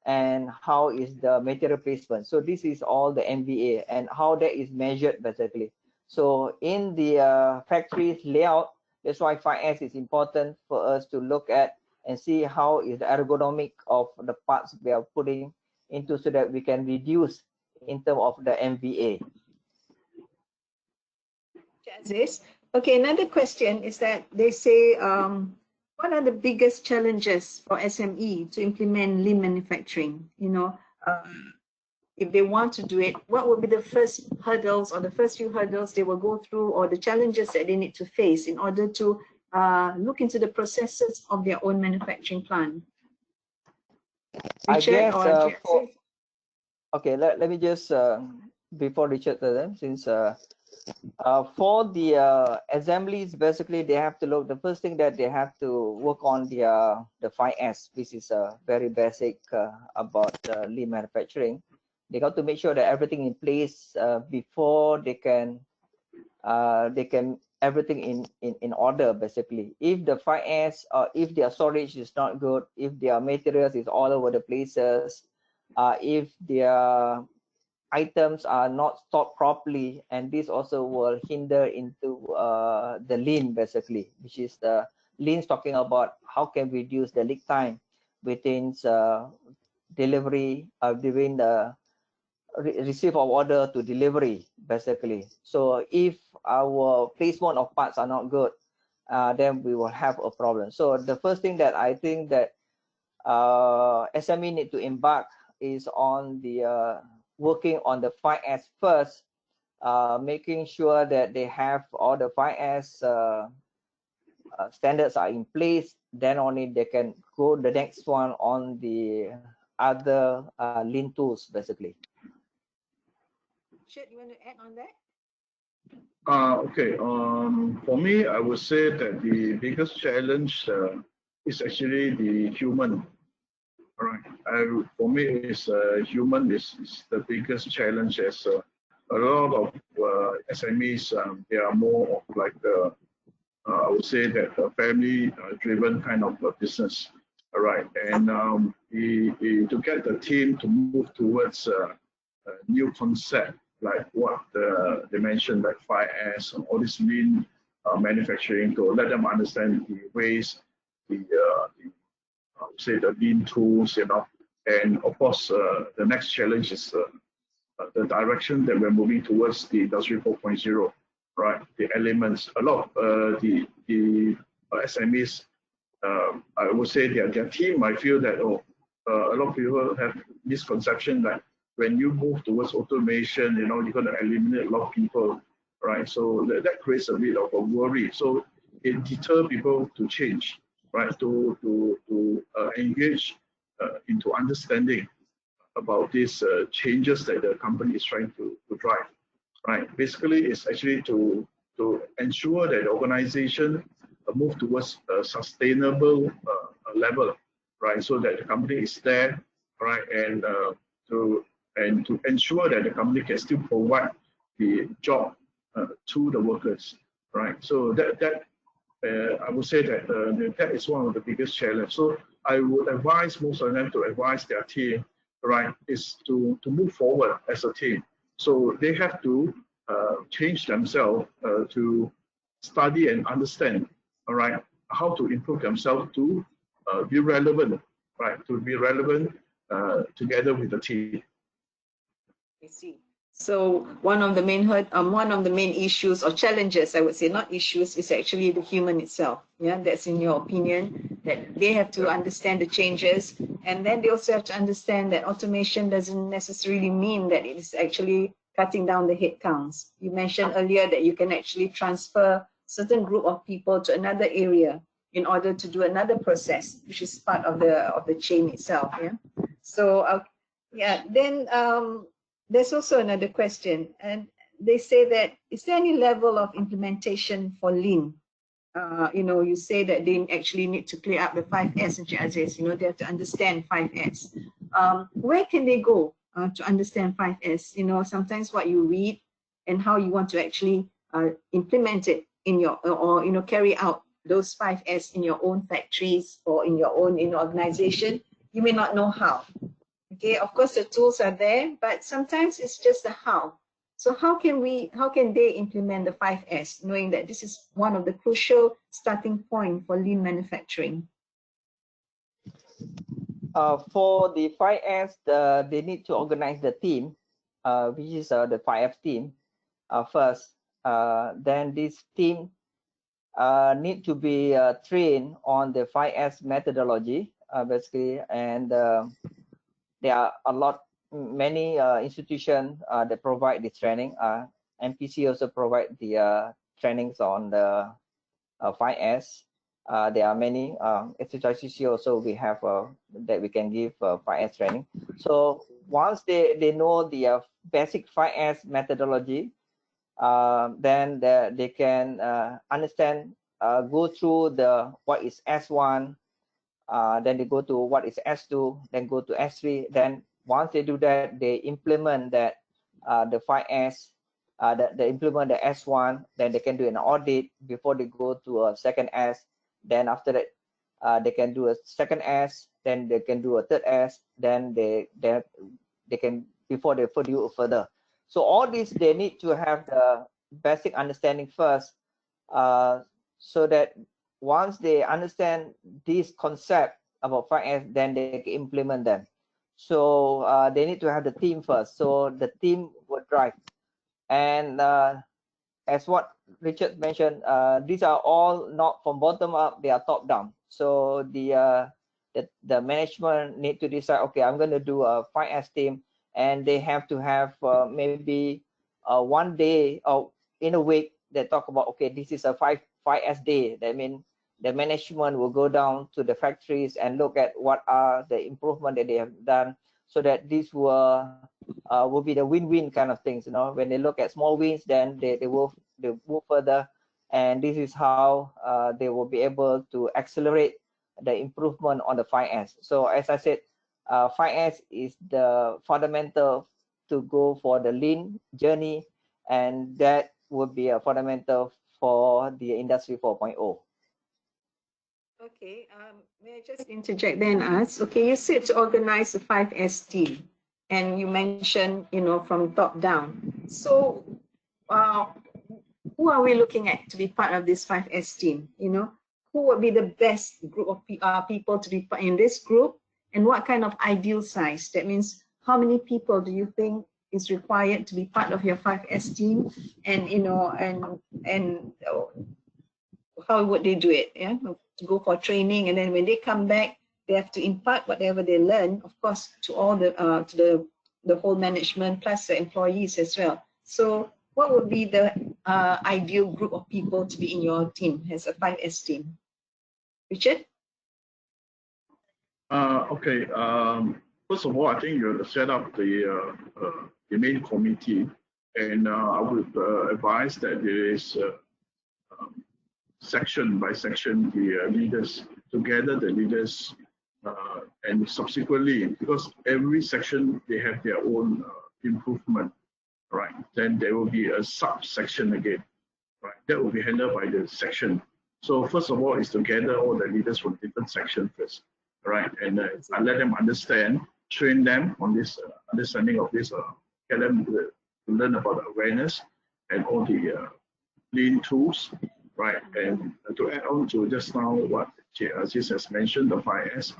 and how is the material placement. So this is all the NVA and how that is measured, basically. So in the factory's layout, that's why 5S is important for us to look at and see how is the ergonomic of the parts we are putting into, so that we can reduce in terms of the MVA. Aziz. Okay, another question is that they say, what are the biggest challenges for SME to implement lean manufacturing? You know, if they want to do it, what would be the first hurdles or the first few hurdles they will go through, or the challenges that they need to face in order to look into the processes of their own manufacturing plant? Richard, I guess or okay, let me just before Richard since for the assemblies, basically they have to look, the first thing that they have to work on the 5S, which is very basic about lean manufacturing. They got to make sure that everything in place before they can everything in order. Basically, if the 5S or if their storage is not good, if their materials is all over the places, if their items are not stocked properly, and this also will hinder into the lean, basically, which is the lean talking about how can we reduce the lead time between delivery between the receive of order to delivery, basically. So if our placement of parts are not good, then we will have a problem. So the first thing that I think that SME need to embark is on the working on the 5S first, making sure that they have all the 5S standards are in place. Then only they can go the next one on the other lean tools, basically. Richard, you want to add on that? Okay. For me, I would say that the biggest challenge is actually the human. All right. For me, it's human is the biggest challenge. As a lot of SMEs, they are more of like the I would say that a family-driven kind of business. All right. And to get the team to move towards a new concept, like what they mentioned, like 5S and all this lean manufacturing, to let them understand the ways, say the lean tools, you know, and of course the next challenge is the direction that we're moving towards, the Industry 4.0, right? The elements, a lot of the SMEs, I would say their team, I feel that a lot of people have misconception that when you move towards automation, you know, you're going to eliminate a lot of people, right? So that creates a bit of a worry. So it deters people to change, right? To engage into understanding about these changes that the company is trying to drive, right? Basically, it's actually to ensure that the organization move towards a sustainable level, right? So that the company is there, right? And to ensure that the company can still provide the job to the workers, right? So that I would say that that is one of the biggest challenges. So I would advise most of them to advise their team, right, is to move forward as a team. So they have to change themselves to study and understand, all right, how to improve themselves to be relevant, right, to be relevant together with the team. I see. So one of the main issues or challenges, I would say, not issues, is actually the human itself. Yeah, that's in your opinion, that they have to understand the changes, and then they also have to understand that automation doesn't necessarily mean that it is actually cutting down the headcounts. You mentioned earlier that you can actually transfer certain group of people to another area in order to do another process, which is part of the chain itself. Yeah. So yeah, then there's also another question, and they say that, is there any level of implementation for lean? You know, you say that they actually need to clear up the 5S, and Aziz, you know, they have to understand 5S. Where can they go to understand 5S? You know, sometimes what you read and how you want to actually implement it in your, or, you know, carry out those 5S in your own factories or in your own organization, you may not know how. Okay, of course the tools are there, but sometimes it's just the how. So how can they implement the 5S, knowing that this is one of the crucial starting point for lean manufacturing? For the 5S, they need to organize the team, which is the 5F team first. Then this team need to be trained on the 5S methodology, basically, and there are many institutions that provide this training. MPC also provide the trainings on the 5S. There are many SHRDC also we have that we can give 5S training. So once they know the basic 5S methodology, then they can understand, go through what is S1, then they go to what is S2, then go to S3. Then once they do that, they implement that the 5S, they implement the S1, then they can do an audit before they go to a second S. Then after that, they can do a second S, then they can do a third S, then they can, before they do further. So all these, they need to have the basic understanding first, so that once they understand this concept about 5S, then they can implement them. So they need to have the team first. So the team will drive. And as what Richard mentioned, these are all not from bottom up, they are top down. So the management need to decide, okay, I'm going to do a 5S team, and they have to have maybe one day or in a week they talk about, okay, this is a 5S day. That means the management will go down to the factories and look at what are the improvement that they have done, so that this will be the win-win kind of things. You know, when they look at small wins, then they move further, and this is how they will be able to accelerate the improvement on the 5S. So as I said, 5S is the fundamental to go for the lean journey, and that would be a fundamental for the industry 4.0. Okay, may I just interject then, ask? Okay, you said to organize a 5S team, and you mentioned, from top down. So, who are we looking at to be part of this 5S team? Who would be the best group of people to be in this group, and what kind of ideal size? That means, how many people do you think is required to be part of your 5S team, and how would they do it? Yeah, to go for training, and then when they come back, they have to impart whatever they learn, of course, to all to the whole management plus the employees as well. So, what would be the ideal group of people to be in your team as a 5S team? Richard? Okay. First of all, I think you have to set up the main committee, and I would advise that there is section by section the leaders, together the leaders, and subsequently, because every section they have their own improvement, right? Then there will be a subsection again, right? That will be handled by the section. So first of all is to gather all the leaders from different sections first, right? And I let them understand, train them on this understanding of this, get them to learn about the awareness and all the lean tools, right? And to add on to just now what Aziz has mentioned, the 5S,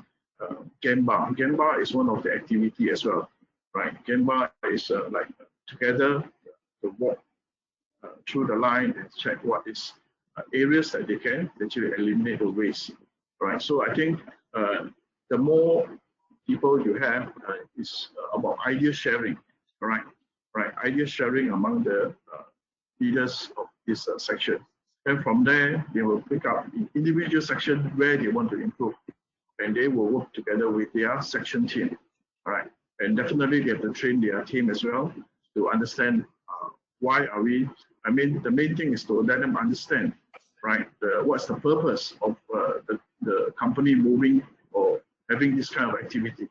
Gemba. Gemba is one of the activity as well, right? Gemba is like together to walk through the line and check what is areas that they can actually eliminate the waste, right? So I think the more people you have is about idea sharing, right? Right, idea sharing among the leaders of this section. And from there, they will pick up the individual section where they want to improve, and they will work together with their section team, right? And definitely they have to train their team as well to understand why are we, I mean, the main thing is to let them understand, right, what's the purpose of the company moving or having this kind of activity,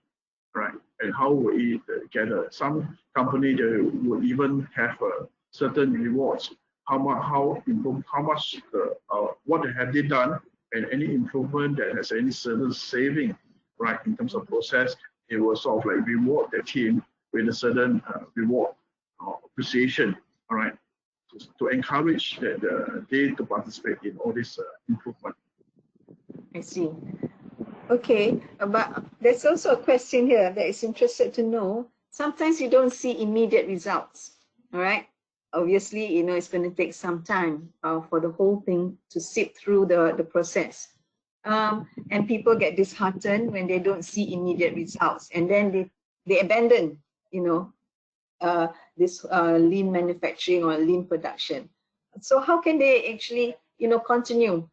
right? And how will it gather? Some company, they will even have certain rewards. How much, what have they done, and any improvement that has any certain saving, right, in terms of process, it will sort of like reward the team with a certain reward or appreciation, all right, to encourage they to participate in all this improvement. I see. Okay, but there's also a question here that is interested to know. Sometimes you don't see immediate results, all right? Obviously, you know, it's going to take some time for the whole thing to sit through the process. And people get disheartened when they don't see immediate results, and then they abandon, you know, this lean manufacturing or lean production. So how can they actually, you know, continue?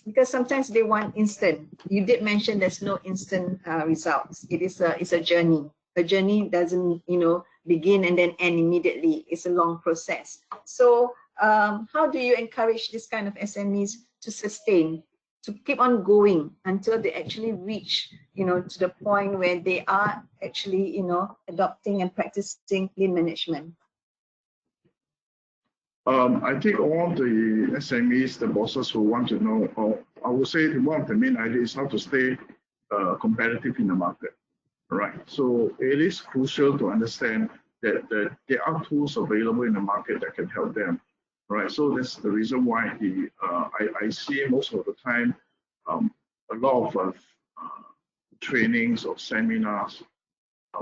Because sometimes they want instant. You did mention there's no instant results. It's a journey. A journey doesn't, you know, begin and then end immediately. It's a long process. So how do you encourage this kind of SMEs to sustain, to keep on going until they actually reach, you know, to the point where they are actually, you know, adopting and practicing lean management? I think all the SMEs, the bosses who want to know, or I would say one of the main ideas is how to stay competitive in the market, right? So it is crucial to understand that there are tools available in the market that can help them, right? So that's the reason why I see most of the time a lot of trainings or seminars.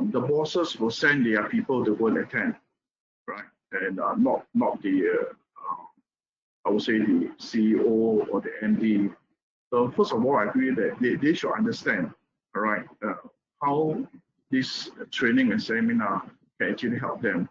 The bosses will send their people to go and attend, right? And not the I would say the CEO or the MD. So first of all, I agree that they should understand, all right, how this training and seminar can actually help them,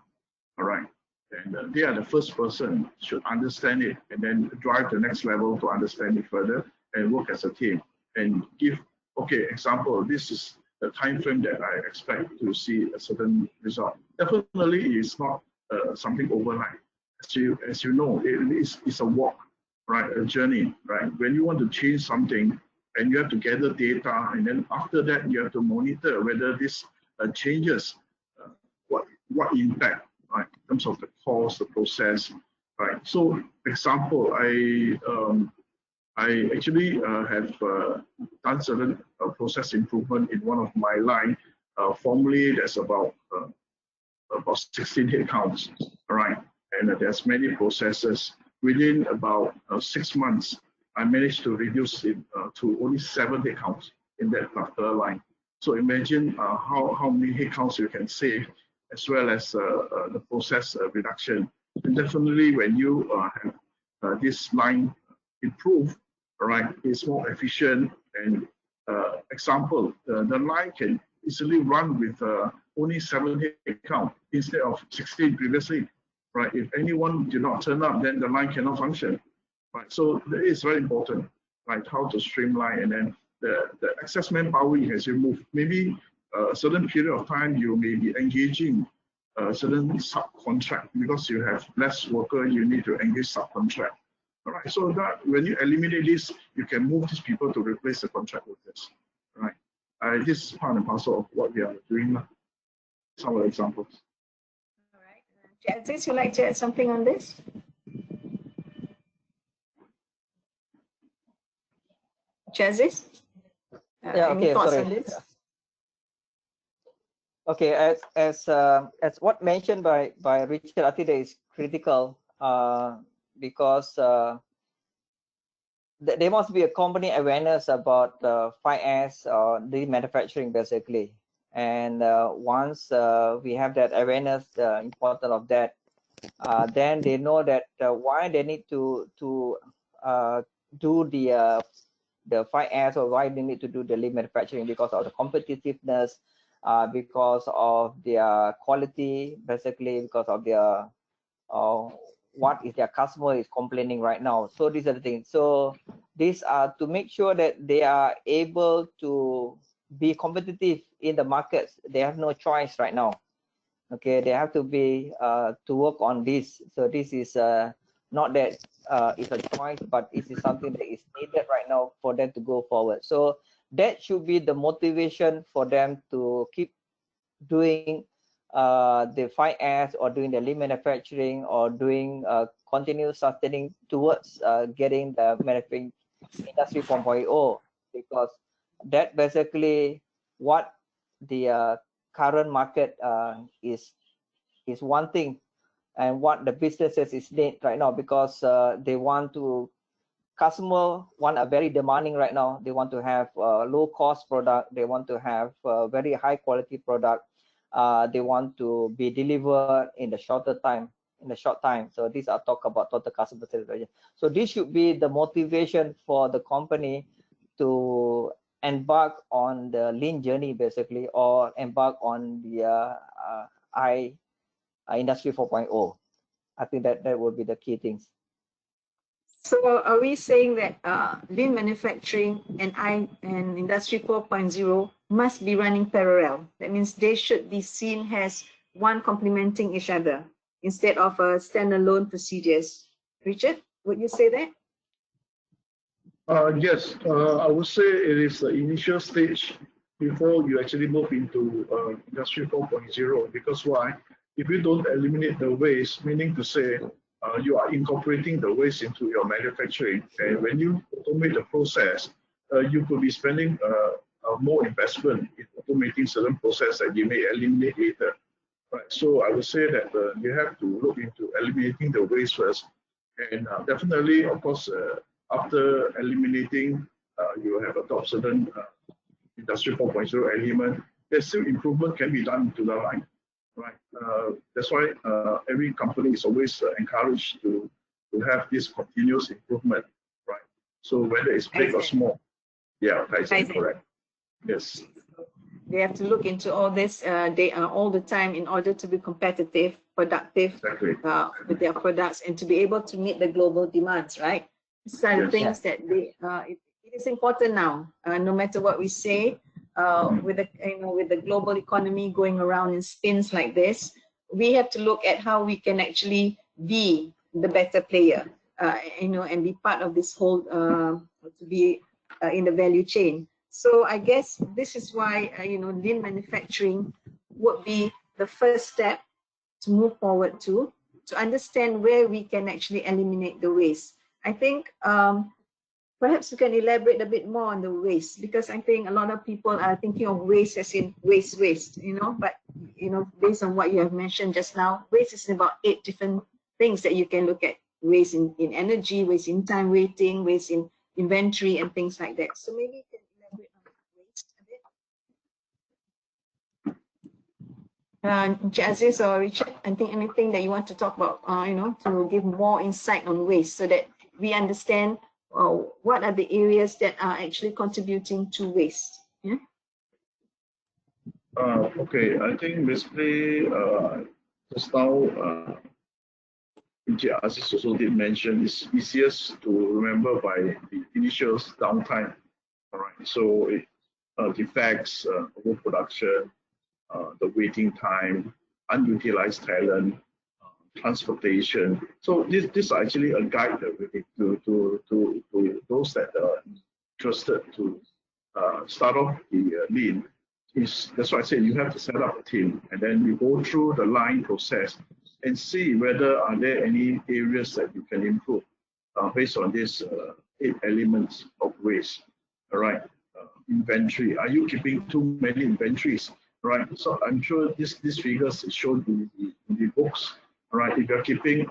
all right. And they are the first person should understand it and then drive the next level to understand it further and work as a team and give, okay, example, this is the time frame that I expect to see a certain result. Definitely it's not something overnight. As you know, it's a walk, right? A journey, right? When you want to change something and you have to gather data, and then after that you have to monitor whether this changes what impact, right? In terms of the cost, the process, right? So, example, I actually have done certain process improvement in one of my line. Formerly, there's about 16 headcounts, all right? And there's many processes. Within about 6 months, I managed to reduce it to only 7 headcounts in that particular line. So imagine how many headcounts you can save, as well as the process reduction. And definitely when you have this line improved, all right, it's more efficient. And example, the line can easily run with only 7 headcount instead of 16 previously, right? If anyone did not turn up, then the line cannot function, right? So that is very important, right? How to streamline, and then the excess manpower you can remove. Maybe a certain period of time you may be engaging certain subcontract because you have less worker, you need to engage subcontract. All right, so that when you eliminate this, you can move these people to replace the contract workers, right? This is part and parcel of what we are doing. Some of the examples. All right. Aziz, you'd like to add something on this? Aziz? Yeah, okay, any thoughts sorry. on this? Okay, as what mentioned by Richard, I think that is critical because there must be a company awareness about 5S or the manufacturing basically. And once we have that awareness, the importance of that, then they know that why they need to do the 5S, or why they need to do the lean manufacturing, because of the competitiveness, because of their quality, basically because of their what is their customer is complaining right now. So these are the things. So these are to make sure that they are able to be competitive in the markets. They have no choice right now. Okay, they have to be to work on this. So this is not that it's a choice, but it is something that is needed right now for them to go forward. So that should be the motivation for them to keep doing the 5S, or doing the lean manufacturing, or doing continuous sustaining towards getting the manufacturing industry 4.0, because that basically what the current market is wanting, and what the businesses is need right now, because they want to customer are very demanding right now. They want to have low cost product. They want to have very high quality product. They want to be delivered in the short time. So these are talk about total customer satisfaction. So this should be the motivation for the company to embark on the lean journey, basically, or embark on the Industry 4.0. I think that would be the key things. So are we saying that lean manufacturing and Industry 4.0 must be running parallel? That means they should be seen as one complementing each other instead of standalone procedures. Richard, would you say that? Yes, I would say it is the initial stage before you actually move into Industry 4.0. Because why? If you don't eliminate the waste, meaning to say you are incorporating the waste into your manufacturing, and when you automate the process, you could be spending more investment in automating certain process that you may eliminate later. Right. So I would say that you have to look into eliminating the waste first, and definitely, of course, after eliminating, you have adopted certain Industry 4.0 element. There's still improvement can be done to the line, right? That's why every company is always encouraged to have this continuous improvement, right? So whether it's big or small, yeah, that's correct. Yes. They have to look into all this all the time in order to be competitive, productive with their products, and to be able to meet the global demands, right? These are the things that it is important now. No matter what we say, with the global economy going around in spins like this, we have to look at how we can actually be the better player, and be part of this whole to be in the value chain. So I guess this is why lean manufacturing would be the first step to move forward to understand where we can actually eliminate the waste. I think perhaps you can elaborate a bit more on the waste, because I think a lot of people are thinking of waste as in waste, but based on what you have mentioned just now, waste is about 8 different things that you can look at. Waste in energy, waste in time waiting, waste in inventory, and things like that. So maybe you can elaborate on waste a bit. Aziz or Richard, I think anything that you want to talk about, to give more insight on waste so that we understand what are the areas that are actually contributing to waste. Yeah. Okay, I think basically just now, Aziz also did mention it's easiest to remember by the initial downtime. All right, so defects, overproduction, the waiting time, unutilized talent, transportation. So this are actually a guide that we give to those that are interested to start off the lean. That's why I said you have to set up a team, and then you go through the line process and see whether are there any areas that you can improve based on these 8 elements of waste. All right, inventory. Are you keeping too many inventories? Right. So I'm sure this figures is shown in the books. Right, if you're keeping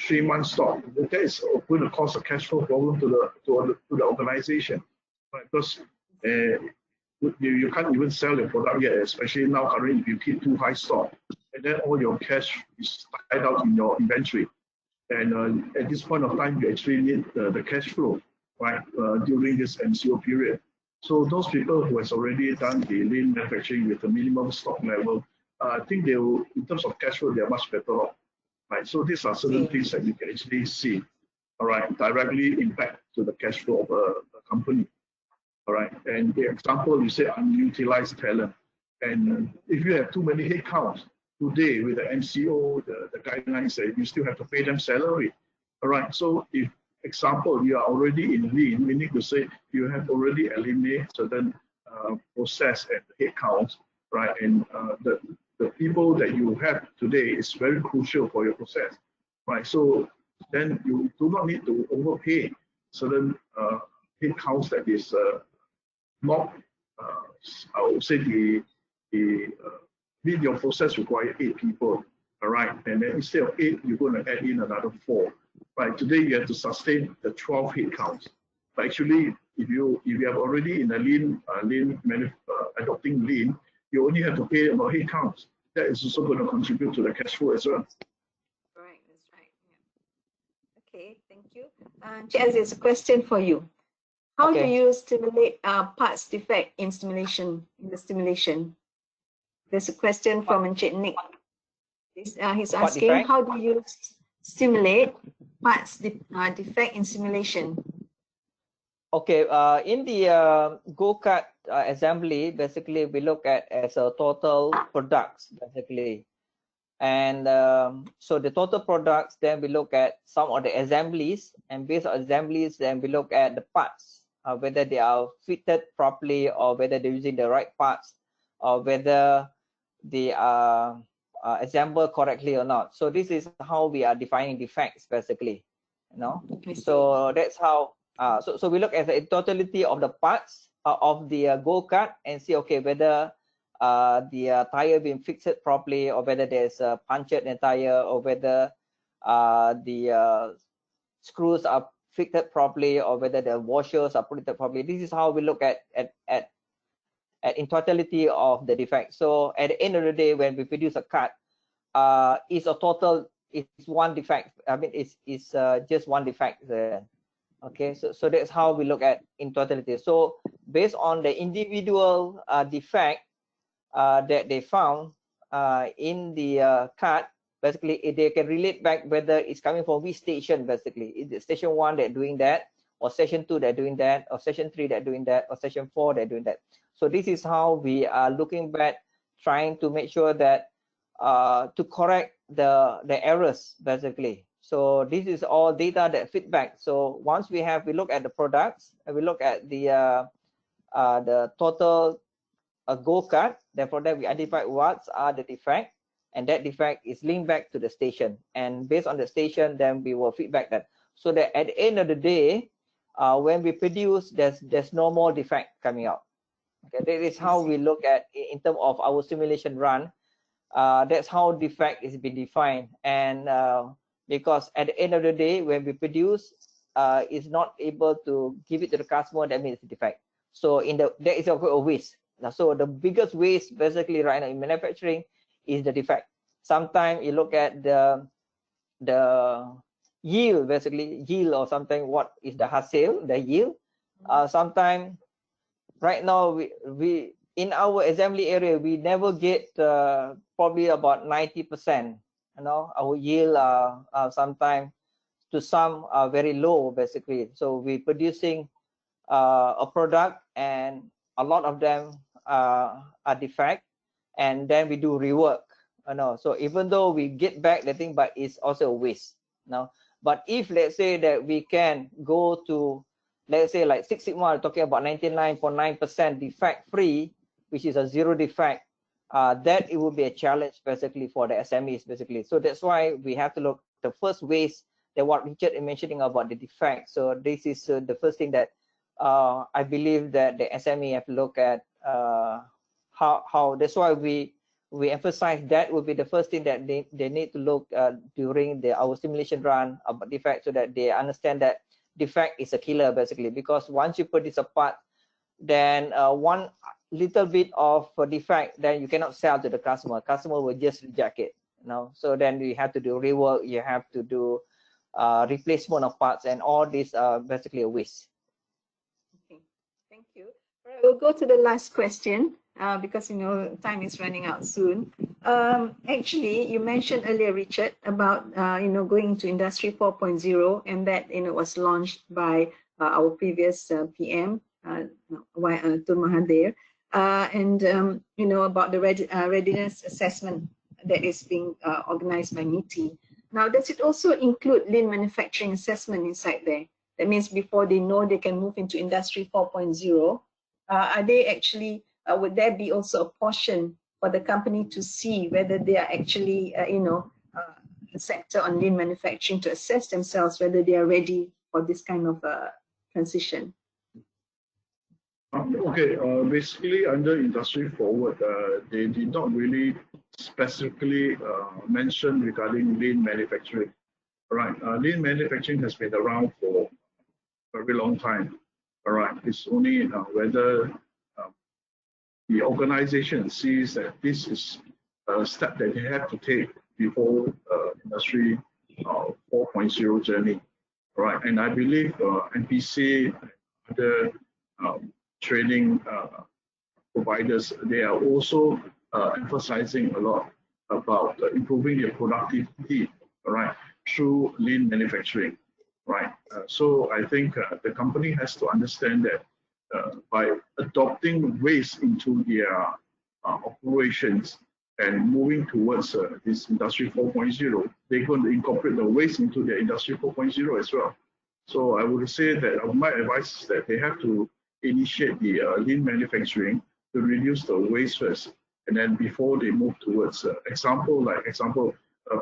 3 months stock, that is going to cause a cash flow problem to the organization, right? Because you can't even sell your product yet, especially now currently if you keep too high stock, and then all your cash is tied out in your inventory, and at this point of time you actually need the cash flow, right, during this MCO period. So those people who has already done the lean manufacturing with a minimum stock level, I think they will, in terms of cash flow, they are much better off, right? So these are certain things that you can actually see, all right, directly impact to the cash flow of a company, all right? And the example, you say unutilized talent, and if you have too many headcounts today with the MCO, the guidelines that you still have to pay them salary, all right? So if, example, you are already in lean, meaning to say you have already eliminated certain process and headcounts, right? And the people that you have today is very crucial for your process, right? So then you do not need to overpay certain headcounts that is not, I would say your process require 8 people, all right? And then instead of 8, you're going to add in another 4, right? Today you have to sustain the 12 headcounts. But actually, if you have already in a adopting lean, you only have to pay about headcounts. That is also going to contribute to the cash flow as well. Right, that's right. Yeah. Okay, thank you. Cik Aziz, a question for you. How do you stimulate parts defect in stimulation? There's a question from Encik Nick. He's asking, how do you stimulate parts defect in simulation? Okay, in the go-kart assembly, basically we look at as a total products, basically. And so the total products, then we look at some of the assemblies, and based on assemblies, then we look at the parts, whether they are fitted properly or whether they're using the right parts or whether they are assembled correctly or not. So this is how we are defining defects, basically, you know. So that's how, so we look at the totality of the parts of the go-kart and see, okay, whether the tire being fixed properly, or whether there's a punctured in the tire, or whether the screws are fitted properly, or whether the washers are put properly. This is how we look at in totality of the defect. So at the end of the day, when we produce a cut, it's a total, it's one defect. I mean, it's just one defect there. Okay, so that's how we look at in totality. So based on the individual defect that they found in the cut, basically they can relate back whether it's coming from which station. Basically, is it station 1 that doing that, or station 2 that doing that, or station 3 that doing that, or station 4 that doing that. So this is how we are looking back, trying to make sure that to correct the errors, basically. So this is all data that feedback. So once we look at the products, and we look at the total go-kart, therefore that we identify what are the defect, and that defect is linked back to the station. And based on the station, then we will feedback that. So that at the end of the day, when we produce, there's no more defect coming out. Okay, that is how we look at in terms of our simulation run. That's how defect is being defined. And because at the end of the day, when we produce, is not able to give it to the customer, that means it's a defect. So there is a waste. So the biggest waste basically right now in manufacturing is the defect. Sometimes you look at the yield, basically yield or something. What is the hasil, the yield? Sometimes right now we in our assembly area we never get probably about 90%. You know, our yield sometimes to some are very low, basically. So we're producing a product and a lot of them are defect, and then we do rework. You know, so even though we get back the thing, but it's also a waste. Now, but if let's say that we can go to, let's say like Six Sigma, talking about 99.9% defect free, which is a zero defect, that it will be a challenge basically for the SMEs, basically. So that's why we have to look the first ways that what Richard is mentioning about the defect. So this is the first thing that I believe that the SME have to look at how. That's why we emphasize that will be the first thing that they need to look during our simulation run about defect, so that they understand that defect is a killer, basically. Because once you produce a part, then one little bit of defect, then you cannot sell to the customer. Customer will just reject it. You know? So then you have to do rework, you have to do replacement of parts, and all these are basically a waste. Okay, thank you. All right, we'll go to the last question because time is running out soon. Actually, you mentioned earlier, Richard, about going to Industry 4.0, and that was launched by our previous PM, Tun Mahathir, and about the readiness assessment that is being organized by MITI. Now, does it also include lean manufacturing assessment inside there? That means before they know they can move into Industry 4.0, are they actually, would there be also a portion for the company to see whether they are actually, a sector on lean manufacturing, to assess themselves whether they are ready for this kind of transition? Okay, basically under Industry Forward, they did not really specifically mention regarding lean manufacturing. All right, lean manufacturing has been around for a very long time. All right, it's only whether the organization sees that this is a step that they have to take before industry 4.0 journey. All right, and I believe NPC, other training providers, they are also emphasizing a lot about improving their productivity, all right, through lean manufacturing, right? So I think the company has to understand that by adopting waste into their operations and moving towards this industry 4.0, they're going to incorporate the waste into their industry 4.0 as well. So I would say that my advice is that they have to initiate the lean manufacturing to reduce the waste first, and then before they move towards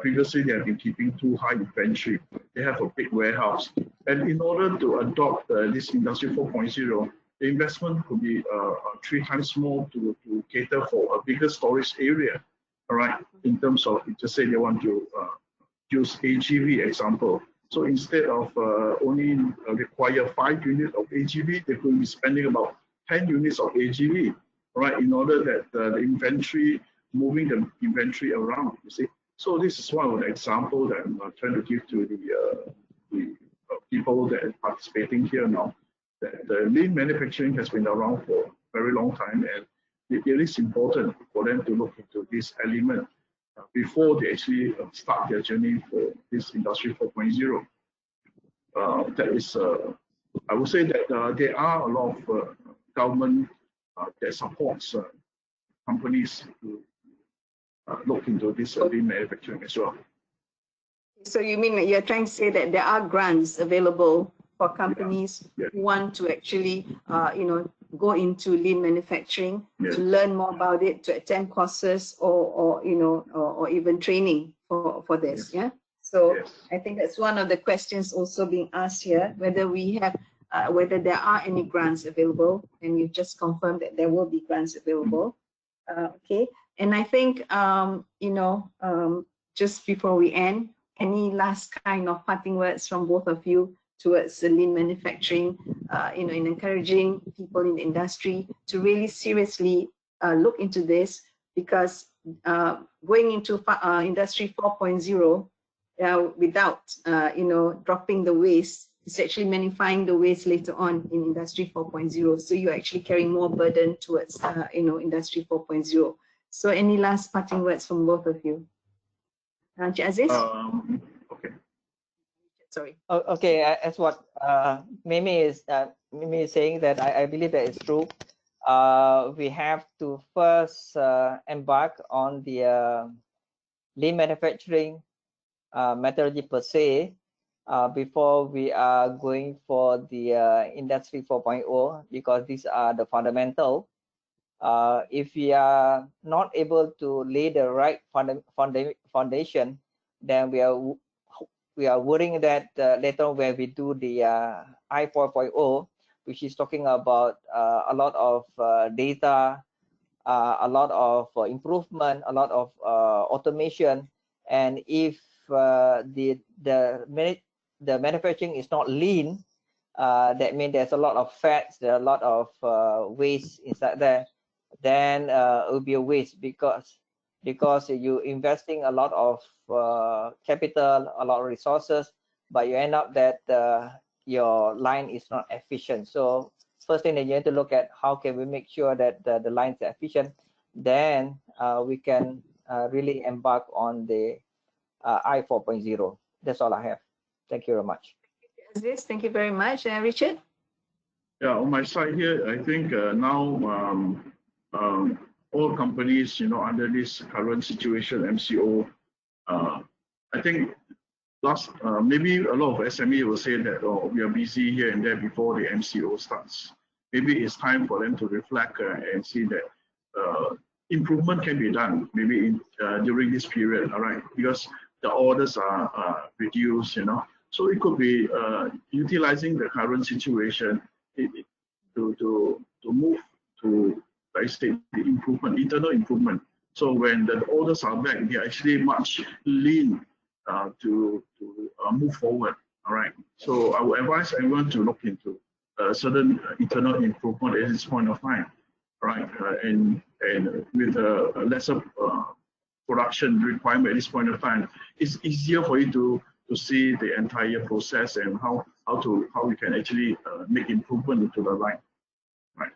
previously they have been keeping too high inventory. They have a big warehouse, and in order to adopt this industry 4.0, the investment could be 3 times more to cater for a bigger storage area. All right, in terms of, just say they want to use AGV example. So instead of only require 5 units of AGV, they could be spending about 10 units of AGV, right? In order that the inventory, moving the inventory around, you see. So this is one of the examples that I'm trying to give to the people that are participating here now. That the lean manufacturing has been around for a very long time, and it is important for them to look into this element before they actually start their journey for this industry 4.0. That is, I would say that there are a lot of government that supports companies to look into this lean manufacturing as well. So you mean that you're trying to say that there are grants available for companies who want to actually, go into lean manufacturing, to learn more about it, to attend courses or even training for this, yeah? So I think that's one of the questions also being asked here, whether we have, whether there are any grants available, and you've just confirmed that there will be grants available. Okay, and I think, just before we end, any last kind of parting words from both of you towards the lean manufacturing, in encouraging people in the industry to really seriously look into this, because going into industry 4.0 without, dropping the waste, is actually magnifying the waste later on in industry 4.0. So you're actually carrying more burden towards, industry 4.0. So any last parting words from both of you? Aziz? Okay. Sorry. Okay, as what Mimi is saying, that I believe that is true. We have to first embark on the lean manufacturing methodology per se before we are going for the industry 4.0, because these are the fundamental. If we are not able to lay the right foundation, then we are worrying that later on when we do the I 4.0, which is talking about a lot of data, a lot of improvement, a lot of automation, and if the manufacturing is not lean, that means there's a lot of fats, there are a lot of waste inside there, then it will be a waste, because you're investing a lot of capital, a lot of resources, but you end up that your line is not efficient. So first thing that you have to look at, how can we make sure that the lines are efficient, then we can really embark on the I 4.0. That's all I have. Thank you very much. Aziz, thank you very much. Richard? Yeah, on my side here, I think now all companies, under this current situation, MCO, I think maybe a lot of SME will say that, oh, we are busy here and there before the MCO starts. Maybe it's time for them to reflect and see that improvement can be done maybe during this period, all right? Because the orders are reduced, So it could be utilizing the current situation to move to, I say, the improvement, internal improvement. So when the orders are back, they're actually much lean to move forward. All right. So I would advise everyone to look into certain internal improvement at this point of time, right? And with a lesser production requirement at this point of time, it's easier for you to see the entire process and how we can actually make improvement into the line. Right.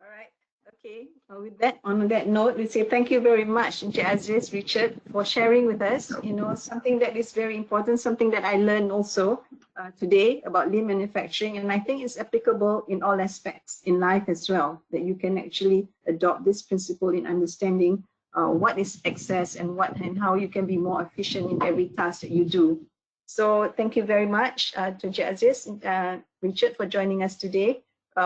All right. Okay. With that, on that note, we say thank you very much, Encik Aziz, Richard, for sharing with us. You know, something that is very important, something that I learned also today about lean manufacturing, and I think it's applicable in all aspects in life as well. That you can actually adopt this principle in understanding what is excess and how you can be more efficient in every task that you do. So thank you very much to Encik Aziz, Richard, for joining us today.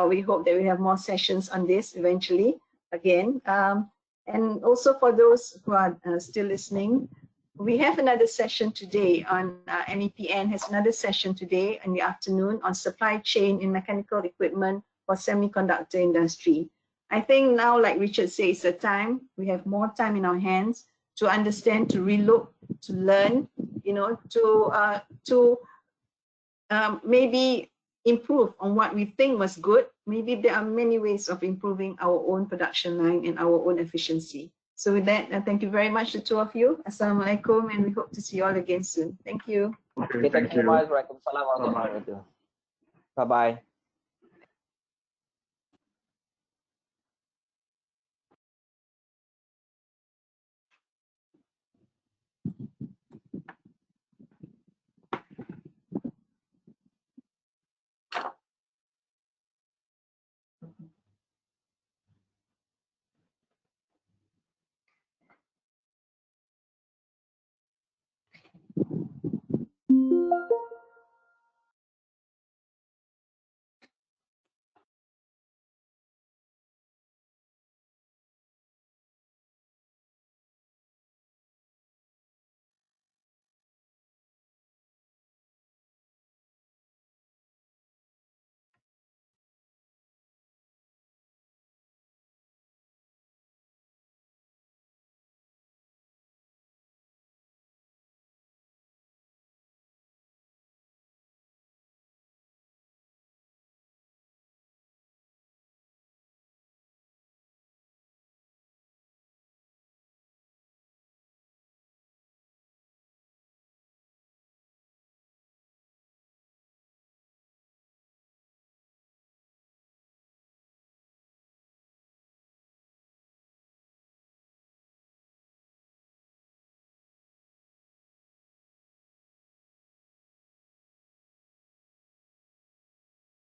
We hope that we have more sessions on this eventually again. And also for those who are still listening, we have another session today on MEPN has another session today in the afternoon on supply chain in mechanical equipment for semiconductor industry. I think now, like Richard says, it's the time, we have more time in our hands to understand, to relook, to learn, you know, to maybe improve on what we think was good. Maybe there are many ways of improving our own production line and our own efficiency. So with that, thank you very much to two of you. Assalamualaikum, and we hope to see you all again soon. Thank you. Okay, Thank you. Waalaikumsalam. Bye-bye.